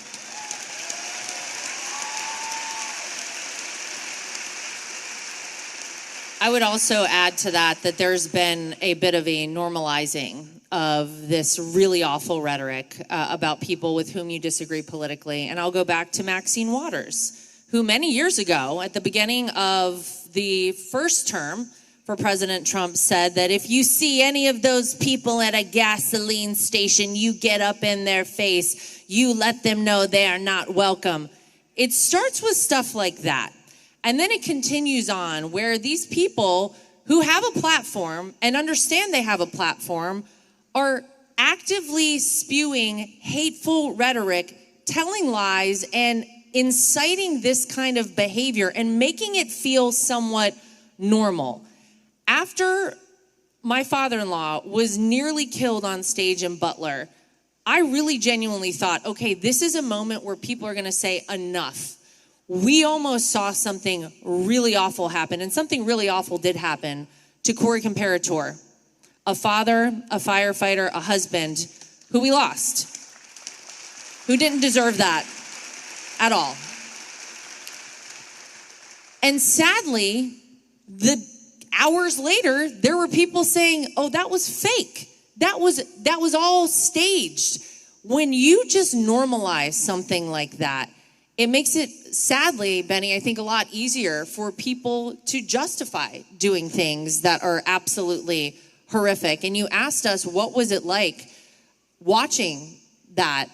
I would also add to that there's been a bit of a normalizing of this really awful rhetoric about people with whom you disagree politically. And I'll go back to Maxine Waters, who many years ago, at the beginning of the first term for President Trump, said that if you see any of those people at a gasoline station, you get up in their face, you let them know they are not welcome. It starts with stuff like that. And then it continues on where these people who have a platform and understand they have a platform are actively spewing hateful rhetoric, telling lies, and inciting this kind of behavior and making it feel somewhat normal. After my father-in-law was nearly killed on stage in Butler, I really genuinely thought, okay, this is a moment where people are going to say enough. We almost saw something really awful happen, and something really awful did happen to Corey Comparator, a father, a firefighter, a husband who we lost, who didn't deserve that at all. And sadly, the hours later, there were people saying, oh, that was fake. That was all staged. When you just normalize something like that, it makes it, sadly, Benny, I think a lot easier for people to justify doing things that are absolutely horrific. And you asked us, what was it like watching that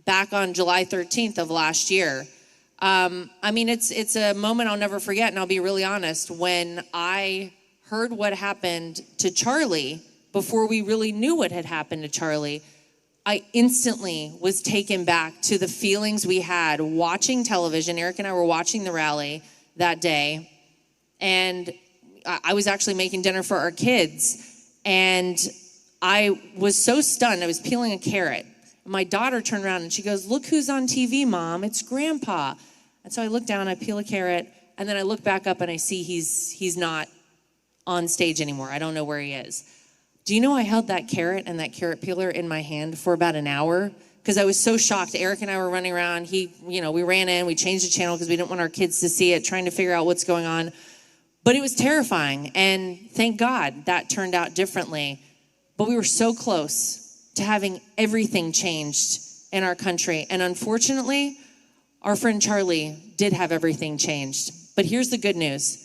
back on July 13th of last year? I mean, it's a moment I'll never forget, and I'll be really honest. When I heard what happened to Charlie, before we really knew what had happened to Charlie, I instantly was taken back to the feelings we had watching television. Eric and I were watching the rally that day, and I was actually making dinner for our kids, and I was so stunned. I was peeling a carrot. My daughter turned around and she goes, "Look who's on TV, Mom. It's Grandpa." And so I look down, I peel a carrot, and then I look back up and I see he's not on stage anymore. I don't know where he is. Do you know I held that carrot and that carrot peeler in my hand for about an hour? Because I was so shocked. Eric and I were running around. We ran in, we changed the channel because we didn't want our kids to see it, trying to figure out what's going on. But it was terrifying, and thank God that turned out differently. But we were so close to having everything changed in our country. And unfortunately, our friend Charlie did have everything changed. But here's the good news.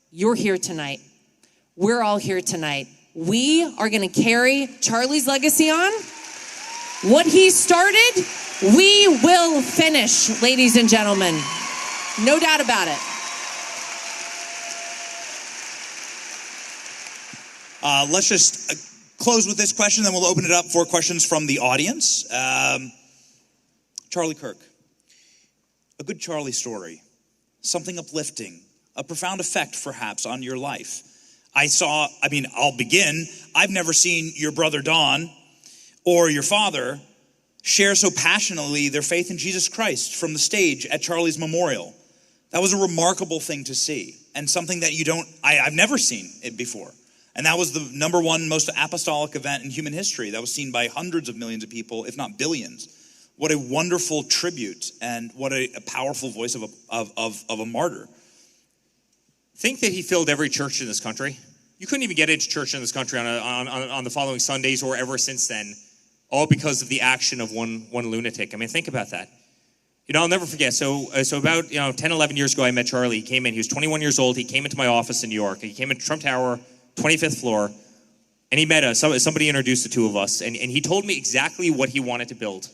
You're here tonight. We're all here tonight. We are going to carry Charlie's legacy on. What he started, we will finish, ladies and gentlemen. No doubt about it. Let's just close with this question, then we'll open it up for questions from the audience. Charlie Kirk, a good Charlie story, something uplifting, a profound effect perhaps on your life. I'll begin. I've never seen your brother Don or your father share so passionately their faith in Jesus Christ from the stage at Charlie's memorial. That was a remarkable thing to see, and something that I've never seen it before. And that was the number one most apostolic event in human history. That was seen by hundreds of millions of people, if not billions. What a wonderful tribute, and what a powerful voice of a martyr. Think that he filled every church in this country. You couldn't even get into church in this country on the following Sundays or ever since then, all because of the action of one lunatic. I mean, think about that. I'll never forget. So about 10, 11 years ago, I met Charlie. He came in. He was 21 years old. He came into my office in New York. He came into Trump Tower, 25th floor, and he met us. Somebody introduced the two of us, and he told me exactly what he wanted to build.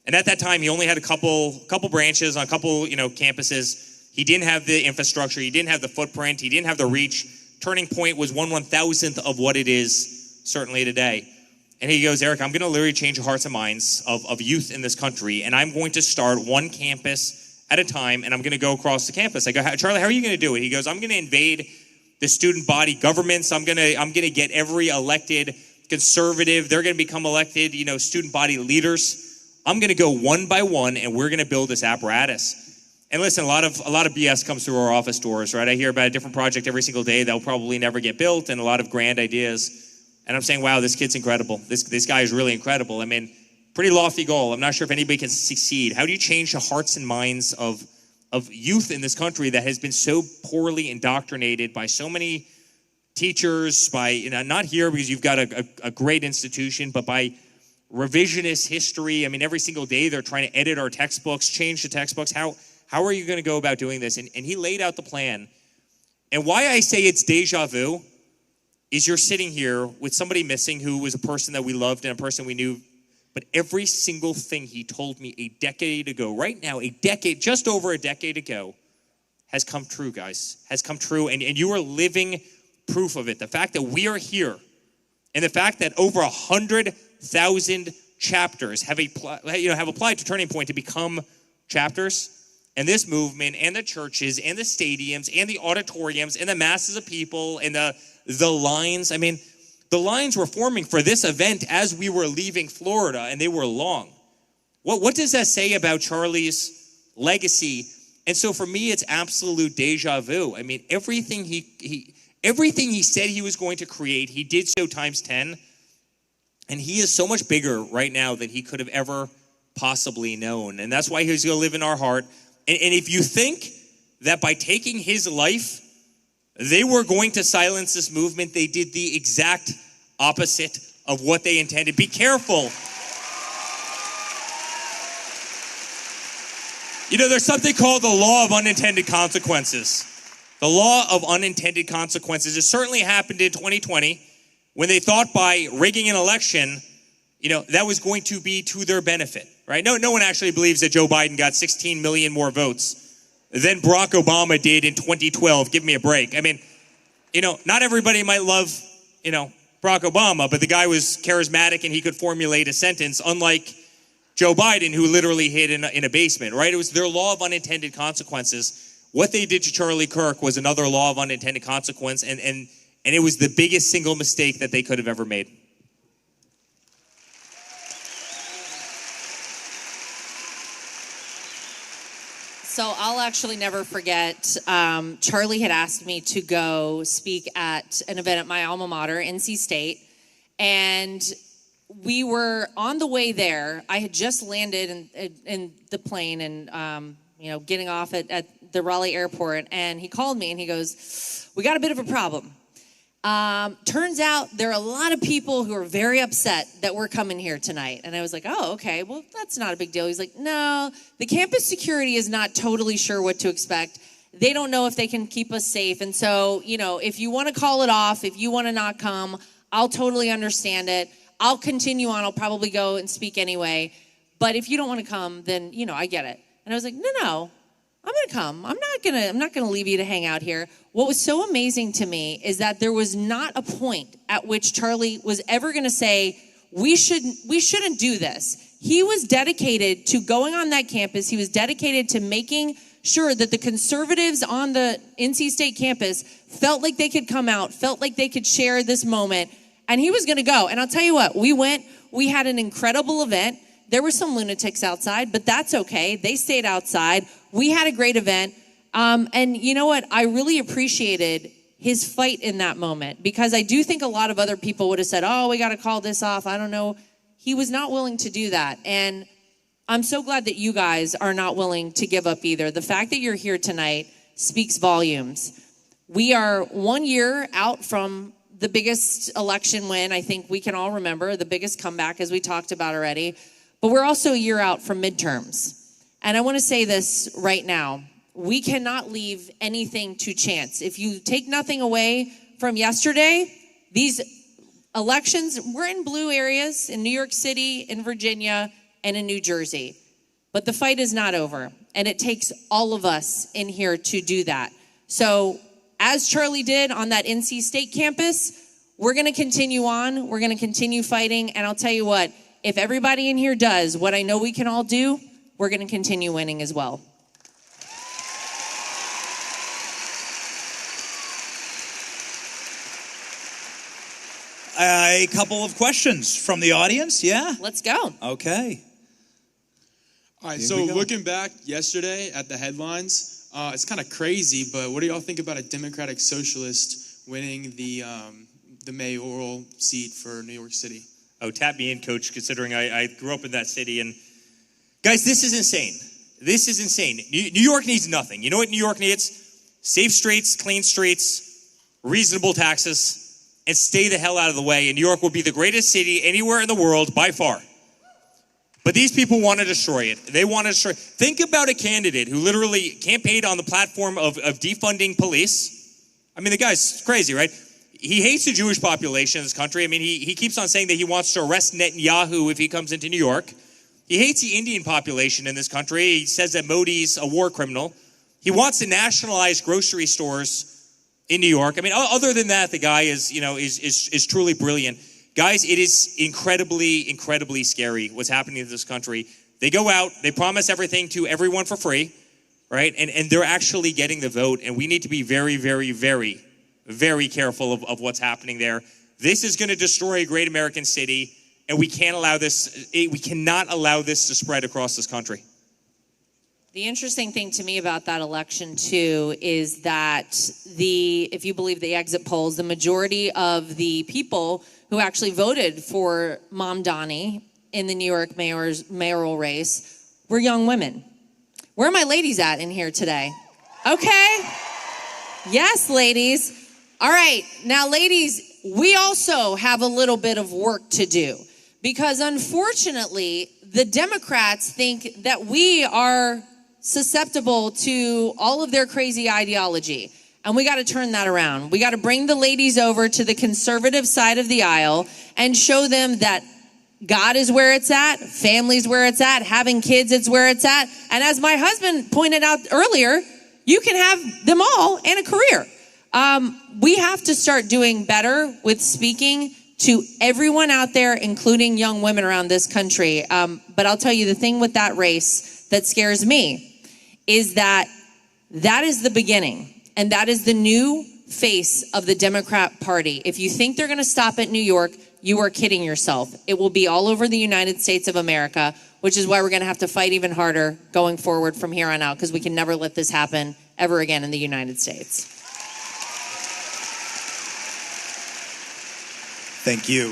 And at that time, he only had a couple branches on a couple campuses. He didn't have the infrastructure. He didn't have the footprint. He didn't have the reach. Turning Point was 1/1000th of what it is certainly today. And he goes, "Eric, I'm going to literally change the hearts and minds of youth in this country, and I'm going to start one campus at a time, and I'm going to go across the campus." I go, "Charlie, how are you going to do it?" He goes, "I'm going to invade the student body governments. I'm gonna get every elected conservative. They're gonna become elected, student body leaders. I'm gonna go one by one, and we're gonna build this apparatus. And listen, a lot of BS comes through our office doors, right? I hear about a different project every single day that'll probably never get built, and a lot of grand ideas. And I'm saying, wow, this kid's incredible. This guy is really incredible. I mean, pretty lofty goal. I'm not sure if anybody can succeed. How do you change the hearts and minds of youth in this country that has been so poorly indoctrinated by so many teachers, by, not here because you've got a great institution, but by revisionist history? I mean, every single day they're trying to edit our textbooks, change the textbooks. How are you going to go about doing this? And he laid out the plan. And why I say it's deja vu is you're sitting here with somebody missing who was a person that we loved and a person we knew. But every single thing he told me a decade ago, right now, just over a decade ago, has come true, guys, has come true. And you are living proof of it. The fact that we are here and the fact that over 100,000 chapters have applied to Turning Point to become chapters. And this movement and the churches and the stadiums and the auditoriums and the masses of people and the lines. I mean, the lines were forming for this event as we were leaving Florida, and they were long. What does that say about Charlie's legacy? And so for me, it's absolute deja vu. I mean, everything he said he was going to create, he did so times 10. And he is so much bigger right now than he could have ever possibly known. And that's why he's going to live in our heart. And if you think that by taking his life, they were going to silence this movement, they did the exact opposite of what they intended. Be careful. There's something called the law of unintended consequences. The law of unintended consequences. It certainly happened in 2020 when they thought by rigging an election, that was going to be to their benefit, right? No one actually believes that Joe Biden got 16 million more votes than Barack Obama did in 2012. Give me a break. I mean, not everybody might love, Barack Obama, but the guy was charismatic and he could formulate a sentence, unlike Joe Biden, who literally hid in a basement, right? It was their law of unintended consequences. What they did to Charlie Kirk was another law of unintended consequence, and it was the biggest single mistake that they could have ever made. So I'll actually never forget, Charlie had asked me to go speak at an event at my alma mater, NC State, and we were on the way there. I had just landed in the plane and, getting off at the Raleigh airport, and he called me and he goes, "We got a bit of a problem. Turns out there are a lot of people who are very upset that we're coming here tonight." And I was like, "Oh, okay, well, that's not a big deal." He's like, "No, the campus security is not totally sure what to expect. They don't know if they can keep us safe. And so, if you want to call it off, if you want to not come, I'll totally understand it. I'll continue on. I'll probably go and speak anyway. But if you don't want to come, then, I get it." And I was like, no, I'm going to come. I'm not going to leave you to hang out here. What was so amazing to me is that there was not a point at which Charlie was ever going to say, we shouldn't do this. He was dedicated to going on that campus. He was dedicated to making sure that the conservatives on the NC State campus felt like they could come out, felt like they could share this moment, and he was going to go. And I'll tell you what, we had an incredible event. There were some lunatics outside, but that's okay. They stayed outside. We had a great event. And you know what? I really appreciated his fight in that moment, because I do think a lot of other people would have said, "Oh, we got to call this off. I don't know." He was not willing to do that. And I'm so glad that you guys are not willing to give up either. The fact that you're here tonight speaks volumes. We are 1 year out from the biggest election win I think we can all remember, the biggest comeback, as we talked about already. But we're also a year out from midterms. And I want to say this right now. We cannot leave anything to chance. If you take nothing away from yesterday, these elections, we're in blue areas in New York City, in Virginia, and in New Jersey. But the fight is not over. And it takes all of us in here to do that. So as Charlie did on that NC State campus, we're going to continue on. We're going to continue fighting. And I'll tell you what, if everybody in here does what I know we can all do, we're going to continue winning as well. A couple of questions from the audience, yeah? Let's go. Okay. All right, Here so we go. looking back yesterday at the headlines, it's kind of crazy, but what do y'all think about a Democratic socialist winning the mayoral seat for New York City? Oh, tap me in, Coach, considering I grew up in that city. And guys, this is insane. This is insane. New York needs nothing. You know what New York needs? Safe streets, clean streets, reasonable taxes, and stay the hell out of the way. And New York will be the greatest city anywhere in the world by far. But these people want to destroy it. They want to destroy it. Think about a candidate who literally campaigned on the platform of defunding police. I mean, the guy's crazy, right? He hates the Jewish population in this country. I mean, he keeps on saying that he wants to arrest Netanyahu if he comes into New York. He hates the Indian population in this country. He says that Modi's a war criminal. He wants to nationalize grocery stores in New York. I mean, other than that, the guy is truly brilliant. Guys, it is incredibly, incredibly scary what's happening in this country. They go out, they promise everything to everyone for free, right? And they're actually getting the vote. And we need to be very, very, very, very careful of what's happening there. This is going to destroy a great American city, and we cannot allow this to spread across this country. The interesting thing to me about that election, too, is that if you believe the exit polls, the majority of the people who actually voted for Mom Donnie in the New York mayoral race were young women. Where are my ladies at in here today? Okay. Yes, ladies. All right. Now, ladies, we also have a little bit of work to do because, unfortunately, the Democrats think that we are susceptible to all of their crazy ideology. And we got to turn that around. We got to bring the ladies over to the conservative side of the aisle and show them that God is where it's at, family's where it's at, having kids is where it's at. And as my husband pointed out earlier, you can have them all and a career. We have to start doing better with speaking to everyone out there, including young women around this country. But I'll tell you, the thing with that race that scares me is that is the beginning. And that is the new face of the Democrat Party. If you think they're going to stop at New York, you are kidding yourself. It will be all over the United States of America, which is why we're going to have to fight even harder going forward from here on out, because we can never let this happen ever again in the United States. Thank you.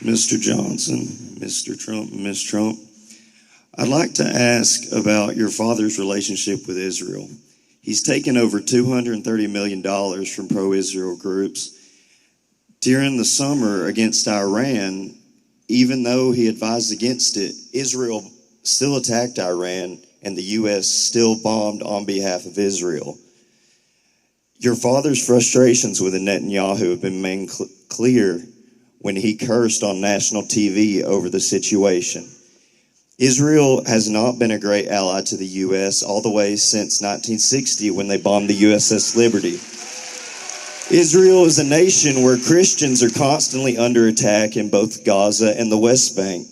Mr. Johnson, Mr. Trump, Ms. Trump, I'd like to ask about your father's relationship with Israel. He's taken over $230 million from pro-Israel groups. During the summer against Iran, even though he advised against it, Israel still attacked Iran and the U.S. still bombed on behalf of Israel. Your father's frustrations with Netanyahu have been made clear when he cursed on national TV over the situation. Israel has not been a great ally to the U.S. all the way since 1960 when they bombed the USS Liberty. Israel is a nation where Christians are constantly under attack in both Gaza and the West Bank.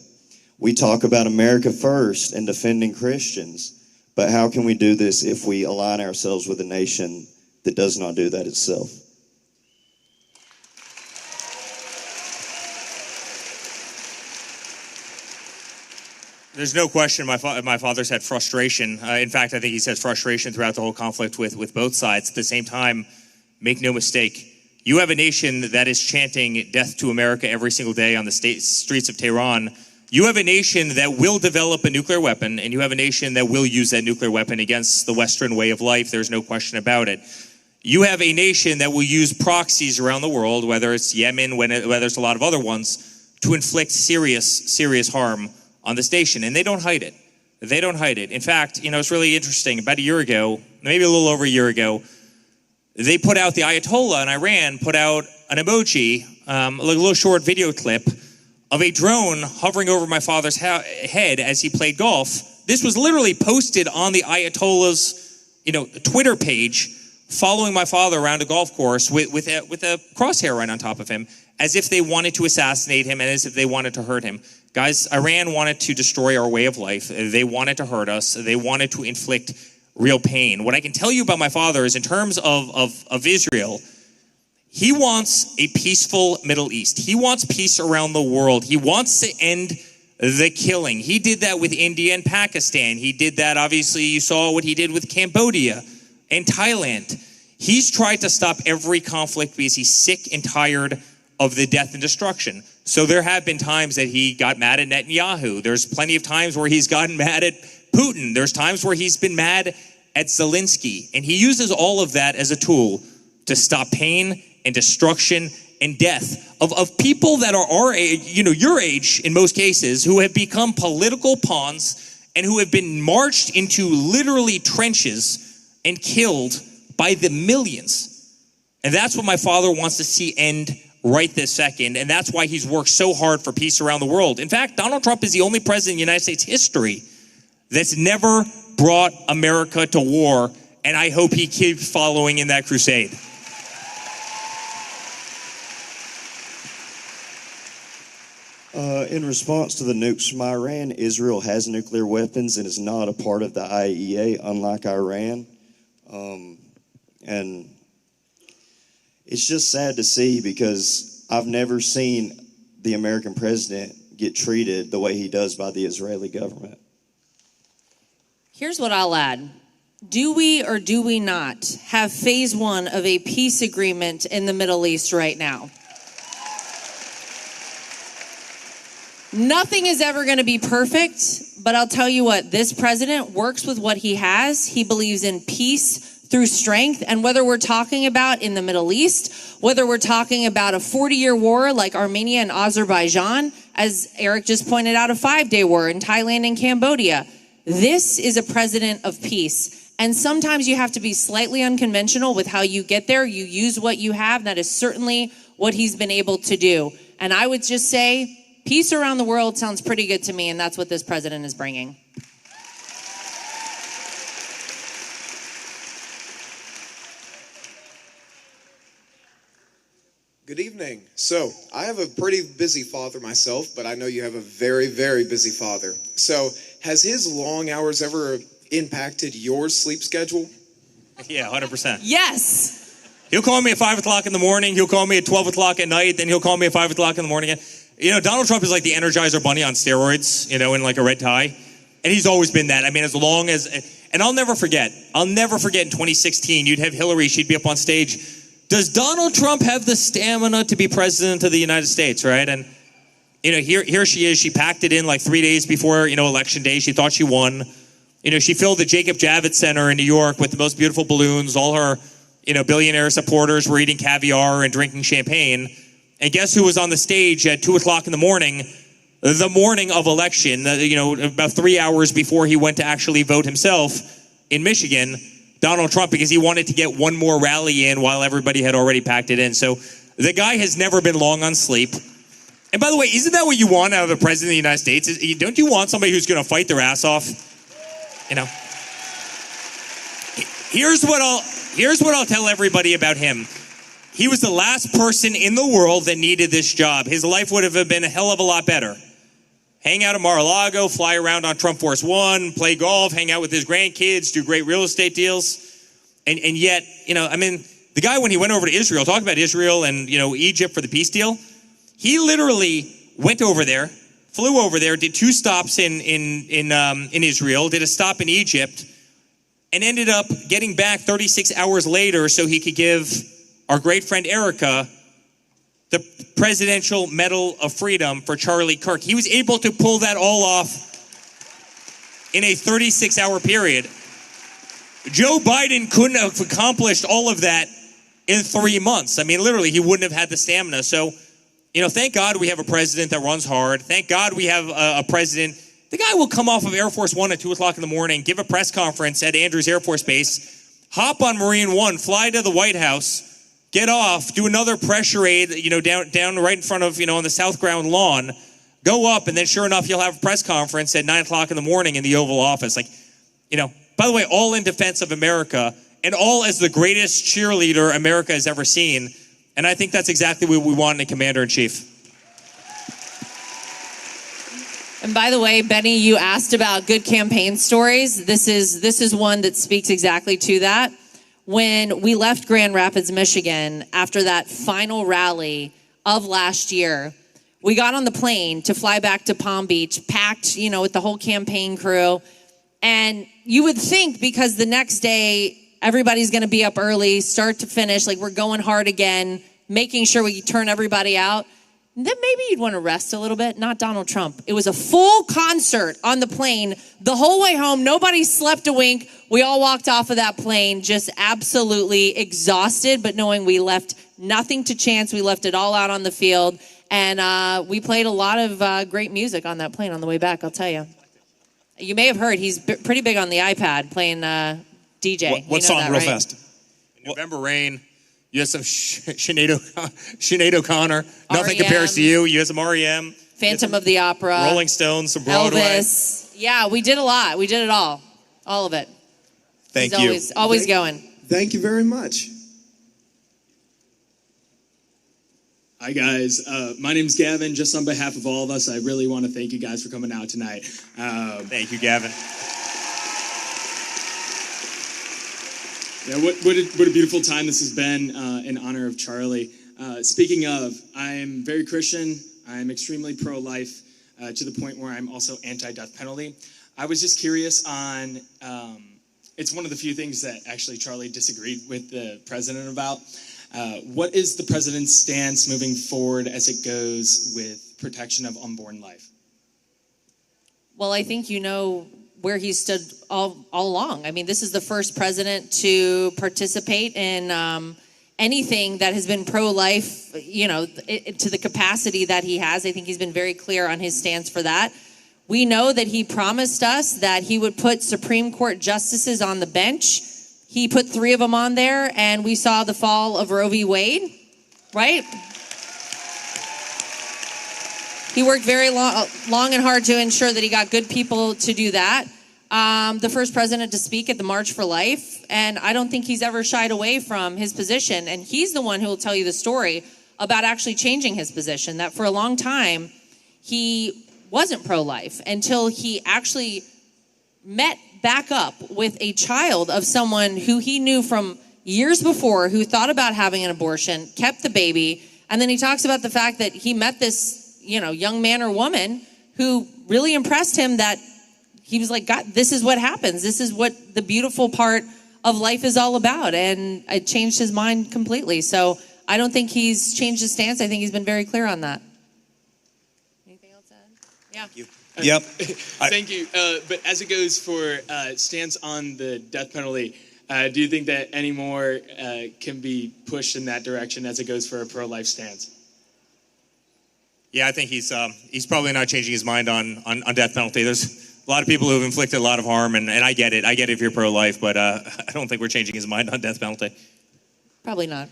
We talk about America first and defending Christians, but how can we do this if we align ourselves with a nation that does not do that itself? There's no question my father's had frustration. In fact, I think he's had frustration throughout the whole conflict with both sides. At the same time, make no mistake, you have a nation that is chanting death to America every single day on the streets of Tehran. You have a nation that will develop a nuclear weapon, and you have a nation that will use that nuclear weapon against the Western way of life. There's no question about it. You have a nation that will use proxies around the world, whether it's Yemen, whether it's a lot of other ones, to inflict serious harm on this nation, and they don't hide it. They don't hide it. In fact, it's really interesting. About a year ago, maybe a little over a year ago, they put out, the Ayatollah in Iran put out an emoji, a little short video clip of a drone hovering over my father's head as he played golf. This was literally posted on the Ayatollah's, Twitter page, following my father around a golf course with a crosshair right on top of him, as if they wanted to assassinate him and as if they wanted to hurt him. Guys, Iran wanted to destroy our way of life. They wanted to hurt us. They wanted to inflict real pain. What I can tell you about my father is, in terms of Israel, He wants a peaceful Middle East. He wants peace around the world. He wants to end the killing. He did that with India and Pakistan. He did that, obviously, you saw what he did with Cambodia and Thailand. He's tried to stop every conflict because he's sick and tired of the death and destruction. So there have been times that he got mad at Netanyahu. There's plenty of times where he's gotten mad at Putin. There's times where he's been mad at Zelensky. And he uses all of that as a tool to stop pain and destruction and death of people that are our age, your age in most cases, who have become political pawns and who have been marched into literally trenches and killed by the millions. And that's what my father wants to see end right this second. And that's why he's worked so hard for peace around the world. In fact, Donald Trump is the only president in the United States history that's never brought America to war. And I hope he keeps following in that crusade. In response to the nukes from Iran, Israel has nuclear weapons and is not a part of the IAEA, unlike Iran. And it's just sad to see because I've never seen the American president get treated the way he does by the Israeli government. Here's what I'll add. Do we or do we not have phase one of a peace agreement in the Middle East right now? Nothing is ever going to be perfect, but I'll tell you what, this president works with what he has. He believes in peace through strength. And whether we're talking about in the Middle East, whether we're talking about a 40-year war like Armenia and Azerbaijan, as Eric just pointed out, a 5-day war in Thailand and Cambodia, this is a president of peace. And sometimes you have to be slightly unconventional with how you get there. You use what you have. That is certainly what he's been able to do. And I would just say, peace around the world sounds pretty good to me, and that's what this president is bringing. Good evening. So, I have a pretty busy father myself, but I know you have a very, very busy father. So, has his long hours ever impacted your sleep schedule? Yeah, 100%. Yes. He'll call me at 5 o'clock in the morning. He'll call me at 12 o'clock at night. Then he'll call me at 5 o'clock in the morning again. Donald Trump is like the Energizer Bunny on steroids, in like a red tie. And he's always been that. I mean, as long as, and I'll never forget in 2016, you'd have Hillary, she'd be up on stage. Does Donald Trump have the stamina to be president of the United States, right? And, here she is. She packed it in like 3 days before, election day. She thought she won. She filled the Jacob Javits Center in New York with the most beautiful balloons. All her, billionaire supporters were eating caviar and drinking champagne. And guess who was on the stage at 2 o'clock in the morning of election, about 3 hours before he went to actually vote himself in Michigan, Donald Trump, because he wanted to get one more rally in while everybody had already packed it in. So the guy has never been long on sleep. And by the way, isn't that what you want out of the president of the United States? Don't you want somebody who's going to fight their ass off? Here's what I'll tell everybody about him. He was the last person in the world that needed this job. His life would have been a hell of a lot better. Hang out at Mar-a-Lago, fly around on Trump Force One, play golf, hang out with his grandkids, do great real estate deals. And yet, the guy, when he went over to Israel, talk about Israel and, Egypt for the peace deal, he literally went over there, flew over there, did 2 stops in Israel, did a stop in Egypt, and ended up getting back 36 hours later so he could give our great friend Erica the Presidential Medal of Freedom for Charlie Kirk. He was able to pull that all off in a 36-hour period. Joe Biden couldn't have accomplished all of that in 3 months. I mean, literally, he wouldn't have had the stamina. So, thank God we have a president that runs hard. Thank God we have a president. The guy will come off of Air Force One at 2 o'clock in the morning, give a press conference at Andrews Air Force Base, hop on Marine One, fly to the White House, get off, do another pressure aid, down right in front of, on the South Ground lawn, go up, and then sure enough, you'll have a press conference at 9 o'clock in the morning in the Oval Office. By the way, all in defense of America, and all as the greatest cheerleader America has ever seen. And I think that's exactly what we want in a commander-in-chief. And by the way, Benny, you asked about good campaign stories. This is one that speaks exactly to that. when we left Grand Rapids, Michigan, after that final rally of last year. We got on the plane to fly back to Palm Beach, packed, with the whole campaign crew. And you would think because the next day, everybody's going to be up early, start to finish, like we're going hard again, making sure we turn everybody out. Then maybe you'd want to rest a little bit. Not Donald Trump. It was a full concert on the plane the whole way home. Nobody slept a wink. We all walked off of that plane just absolutely exhausted, but knowing we left nothing to chance. We left it all out on the field. And we played a lot of great music on that plane on the way back, I'll tell you. You may have heard he's pretty big on the iPad playing DJ. What song, real fast? In November Rain. You have some Sinead O'Connor. Nothing compares to you. You have some REM. Phantom of the Opera. Rolling Stones, some Broadway. Elvis. Yeah, we did a lot. We did it all. All of it. Thank He's you. always going. Thank you very much. Hi, guys. My name's Gavin. Just on behalf of all of us, I really want to thank you guys for coming out tonight. Thank you, Gavin. Yeah, what a beautiful time this has been in honor of Charlie. Speaking of, I'm very Christian. I'm extremely pro-life to the point where I'm also anti-death penalty. I was just curious on, it's one of the few things that actually Charlie disagreed with the president about. What is the president's stance moving forward as it goes with protection of unborn life? Well, I think you know where he stood all along. I mean, this is the first president to participate in anything that has been pro-life, to the capacity that he has. I think he's been very clear on his stance for that. We know that he promised us that he would put Supreme Court justices on the bench. He put 3 of them on there, and we saw the fall of Roe v. Wade, right? He worked very long and hard to ensure that he got good people to do that. The first president to speak at the March for Life, and I don't think he's ever shied away from his position. And he's the one who will tell you the story about actually changing his position, that for a long time, he wasn't pro-life until he actually met back up with a child of someone who he knew from years before who thought about having an abortion, kept the baby, and then he talks about the fact that he met this young man or woman who really impressed him, that he was like, God, this is what happens. This is what the beautiful part of life is all about. And it changed his mind completely. So I don't think he's changed his stance. I think he's been very clear on that. Anything else to add? Yeah. Yep. Thank you. But as it goes for stance on the death penalty, do you think that any more can be pushed in that direction as it goes for a pro-life stance? Yeah, I think he's probably not changing his mind on death penalty. There's a lot of people who have inflicted a lot of harm, and I get it. I get it if you're pro-life, but I don't think we're changing his mind on death penalty. Probably not.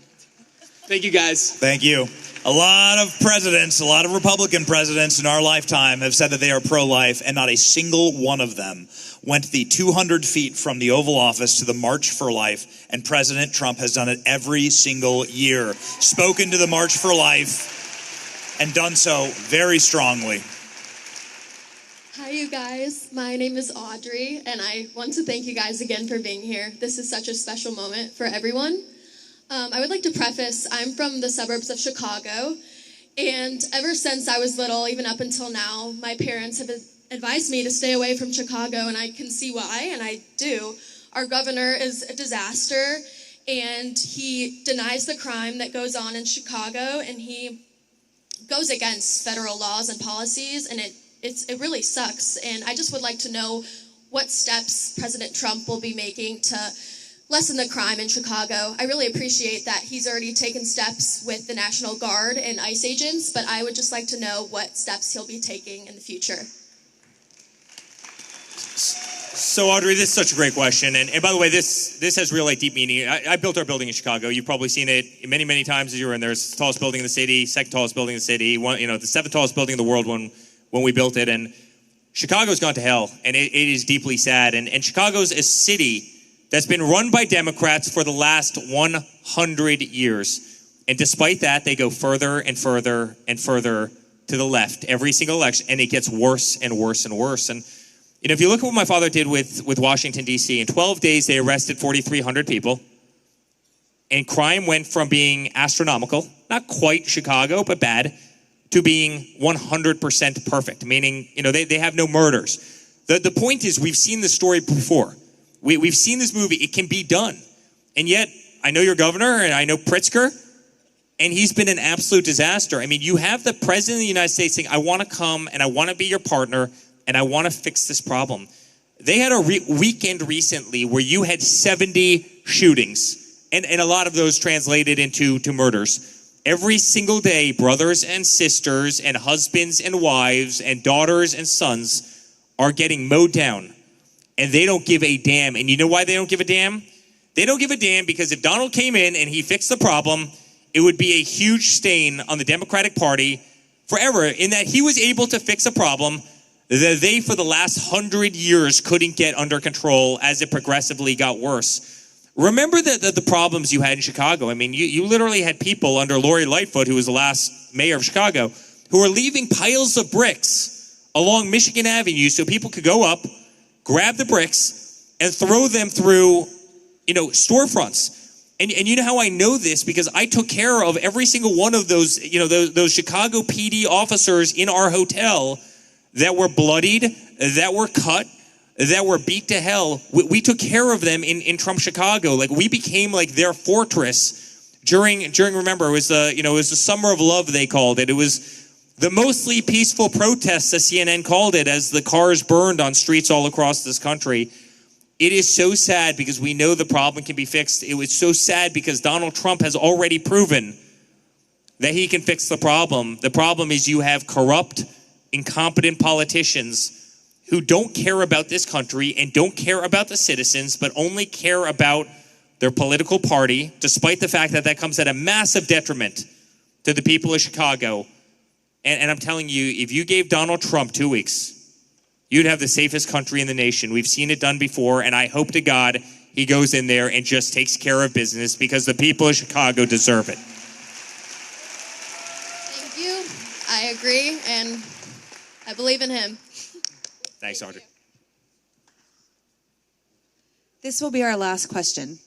Thank you, guys. Thank you. A lot of presidents, a lot of Republican presidents in our lifetime have said that they are pro-life, and not a single one of them went the 200 feet from the Oval Office to the March for Life, and President Trump has done it every single year. Spoken to the March for Life and done so very strongly. Hi, you guys. My name is Audrey, and I want to thank you guys again for being here. This is such a special moment for everyone. I would like to preface, I'm from the suburbs of Chicago, and ever since I was little, even up until now, my parents have advised me to stay away from Chicago, and I can see why, and I do. Our governor is a disaster, and he denies the crime that goes on in Chicago, and he goes against federal laws and policies, and it really sucks. And I just would like to know what steps President Trump will be making to lessen the crime in Chicago. I really appreciate that he's already taken steps with the National Guard and ICE agents, but I would just like to know what steps he'll be taking in the future. So, Audrey, this is such a great question. And by the way, this has real, deep meaning. I built our building in Chicago. You've probably seen it many, many times as you were in there. It's the tallest building in the city, second tallest building in the city, the 7th tallest building in the world when we built it. And Chicago's gone to hell, and it is deeply sad. And Chicago's a city that's been run by Democrats for the last 100 years. And despite that, they go further and further and further to the left every single election, and it gets worse and worse and worse. And if you look at what my father did with Washington, D.C., in 12 days, they arrested 4,300 people. And crime went from being astronomical, not quite Chicago, but bad, to being 100% perfect, meaning, they have no murders. The point is, we've seen this story before. We've seen this movie. It can be done. And yet, I know your governor, and I know Pritzker, and he's been an absolute disaster. I mean, you have the president of the United States saying, I want to come, and I want to be your partner, and I want to fix this problem. They had a weekend recently where you had 70 shootings, and a lot of those translated into murders. Every single day, brothers and sisters and husbands and wives and daughters and sons are getting mowed down, and they don't give a damn. And you know why they don't give a damn? They don't give a damn because if Donald came in and he fixed the problem, it would be a huge stain on the Democratic Party forever, in that he was able to fix a problem that they, for the last 100 years, couldn't get under control as it progressively got worse. Remember the problems you had in Chicago. I mean, you literally had people under Lori Lightfoot, who was the last mayor of Chicago, who were leaving piles of bricks along Michigan Avenue so people could go up, grab the bricks, and throw them through, storefronts. And you know how I know this? Because I took care of every single one of those, those Chicago PD officers in our hotel that were bloodied, that were cut, that were beat to hell. We took care of them in Trump Chicago. Like, we became like their fortress during remember, it was it was the summer of love, they called it. It was the mostly peaceful protests, as CNN called it, as the cars burned on streets all across this country. It is so sad because we know the problem can be fixed. It was so sad because Donald Trump has already proven that he can fix the problem. The problem is you have corrupt, incompetent politicians who don't care about this country and don't care about the citizens, but only care about their political party, despite the fact that comes at a massive detriment to the people of Chicago. And I'm telling you, if you gave Donald Trump 2 weeks, you'd have the safest country in the nation. We've seen it done before, and I hope to God he goes in there and just takes care of business, because the people of Chicago deserve it. Thank you. I agree, and I believe in him. Thanks, Audrey. This will be our last question.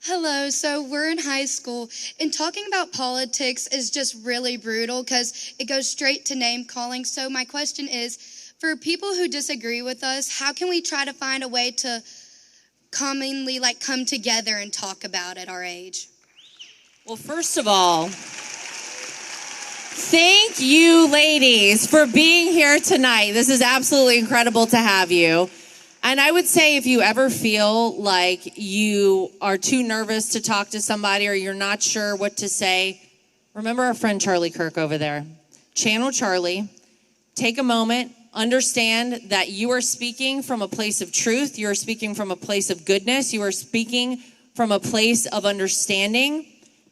Hello, so we're in high school, and talking about politics is just really brutal because it goes straight to name calling. So my question is, for people who disagree with us, how can we try to find a way to commonly come together and talk about it our age? Well, first of all, thank you, ladies, for being here tonight. This is absolutely incredible to have you. And I would say, if you ever feel like you are too nervous to talk to somebody or you're not sure what to say, remember our friend Charlie Kirk over there. Channel Charlie. Take a moment. Understand that you are speaking from a place of truth. You are speaking from a place of goodness. You are speaking from a place of understanding.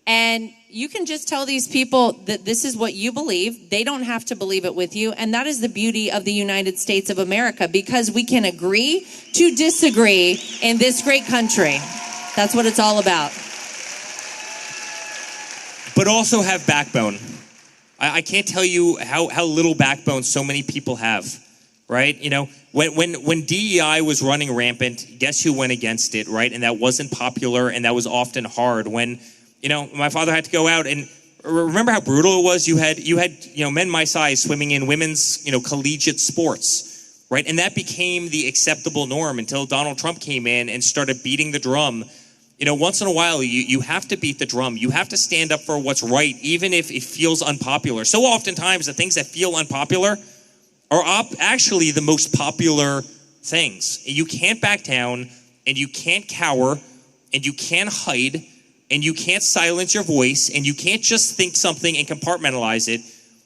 And you can just tell these people that this is what you believe. They don't have to believe it with you. And that is the beauty of the United States of America, because we can agree to disagree in this great country. That's what it's all about. But also have backbone. I can't tell you how little backbone so many people have, right? When DEI was running rampant, guess who went against it, right? And that wasn't popular, and that was often hard. When my father had to go out, and remember how brutal it was? You had men my size swimming in women's, collegiate sports, right? And that became the acceptable norm until Donald Trump came in and started beating the drum. Once in a while, you have to beat the drum. You have to stand up for what's right, even if it feels unpopular. So oftentimes, the things that feel unpopular are actually the most popular things. You can't back down, and you can't cower, and you can't hide, and you can't silence your voice, and you can't just think something and compartmentalize it.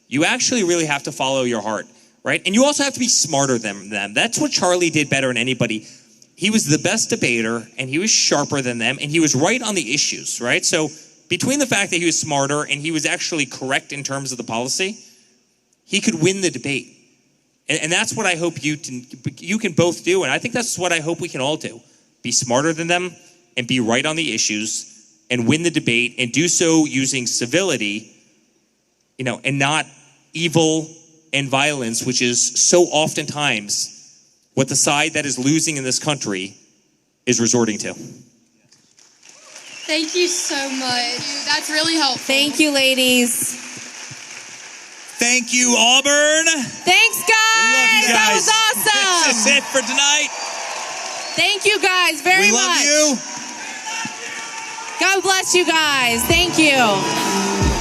You actually really have to follow your heart, right? And you also have to be smarter than them. That's what Charlie did better than anybody. He was the best debater, and he was sharper than them, and he was right on the issues, right? So between the fact that he was smarter and he was actually correct in terms of the policy, he could win the debate. And that's what I hope you can both do, and I think that's what I hope we can all do. Be smarter than them and be right on the issues, and win the debate, and do so using civility, and not evil and violence, which is so oftentimes what the side that is losing in this country is resorting to. Thank you so much. That's really helpful. Thank you, ladies. Thank you, Auburn. Thanks, guys. We love you guys. That was awesome. This is it for tonight. Thank you guys very much. We love you. God bless you guys. Thank you.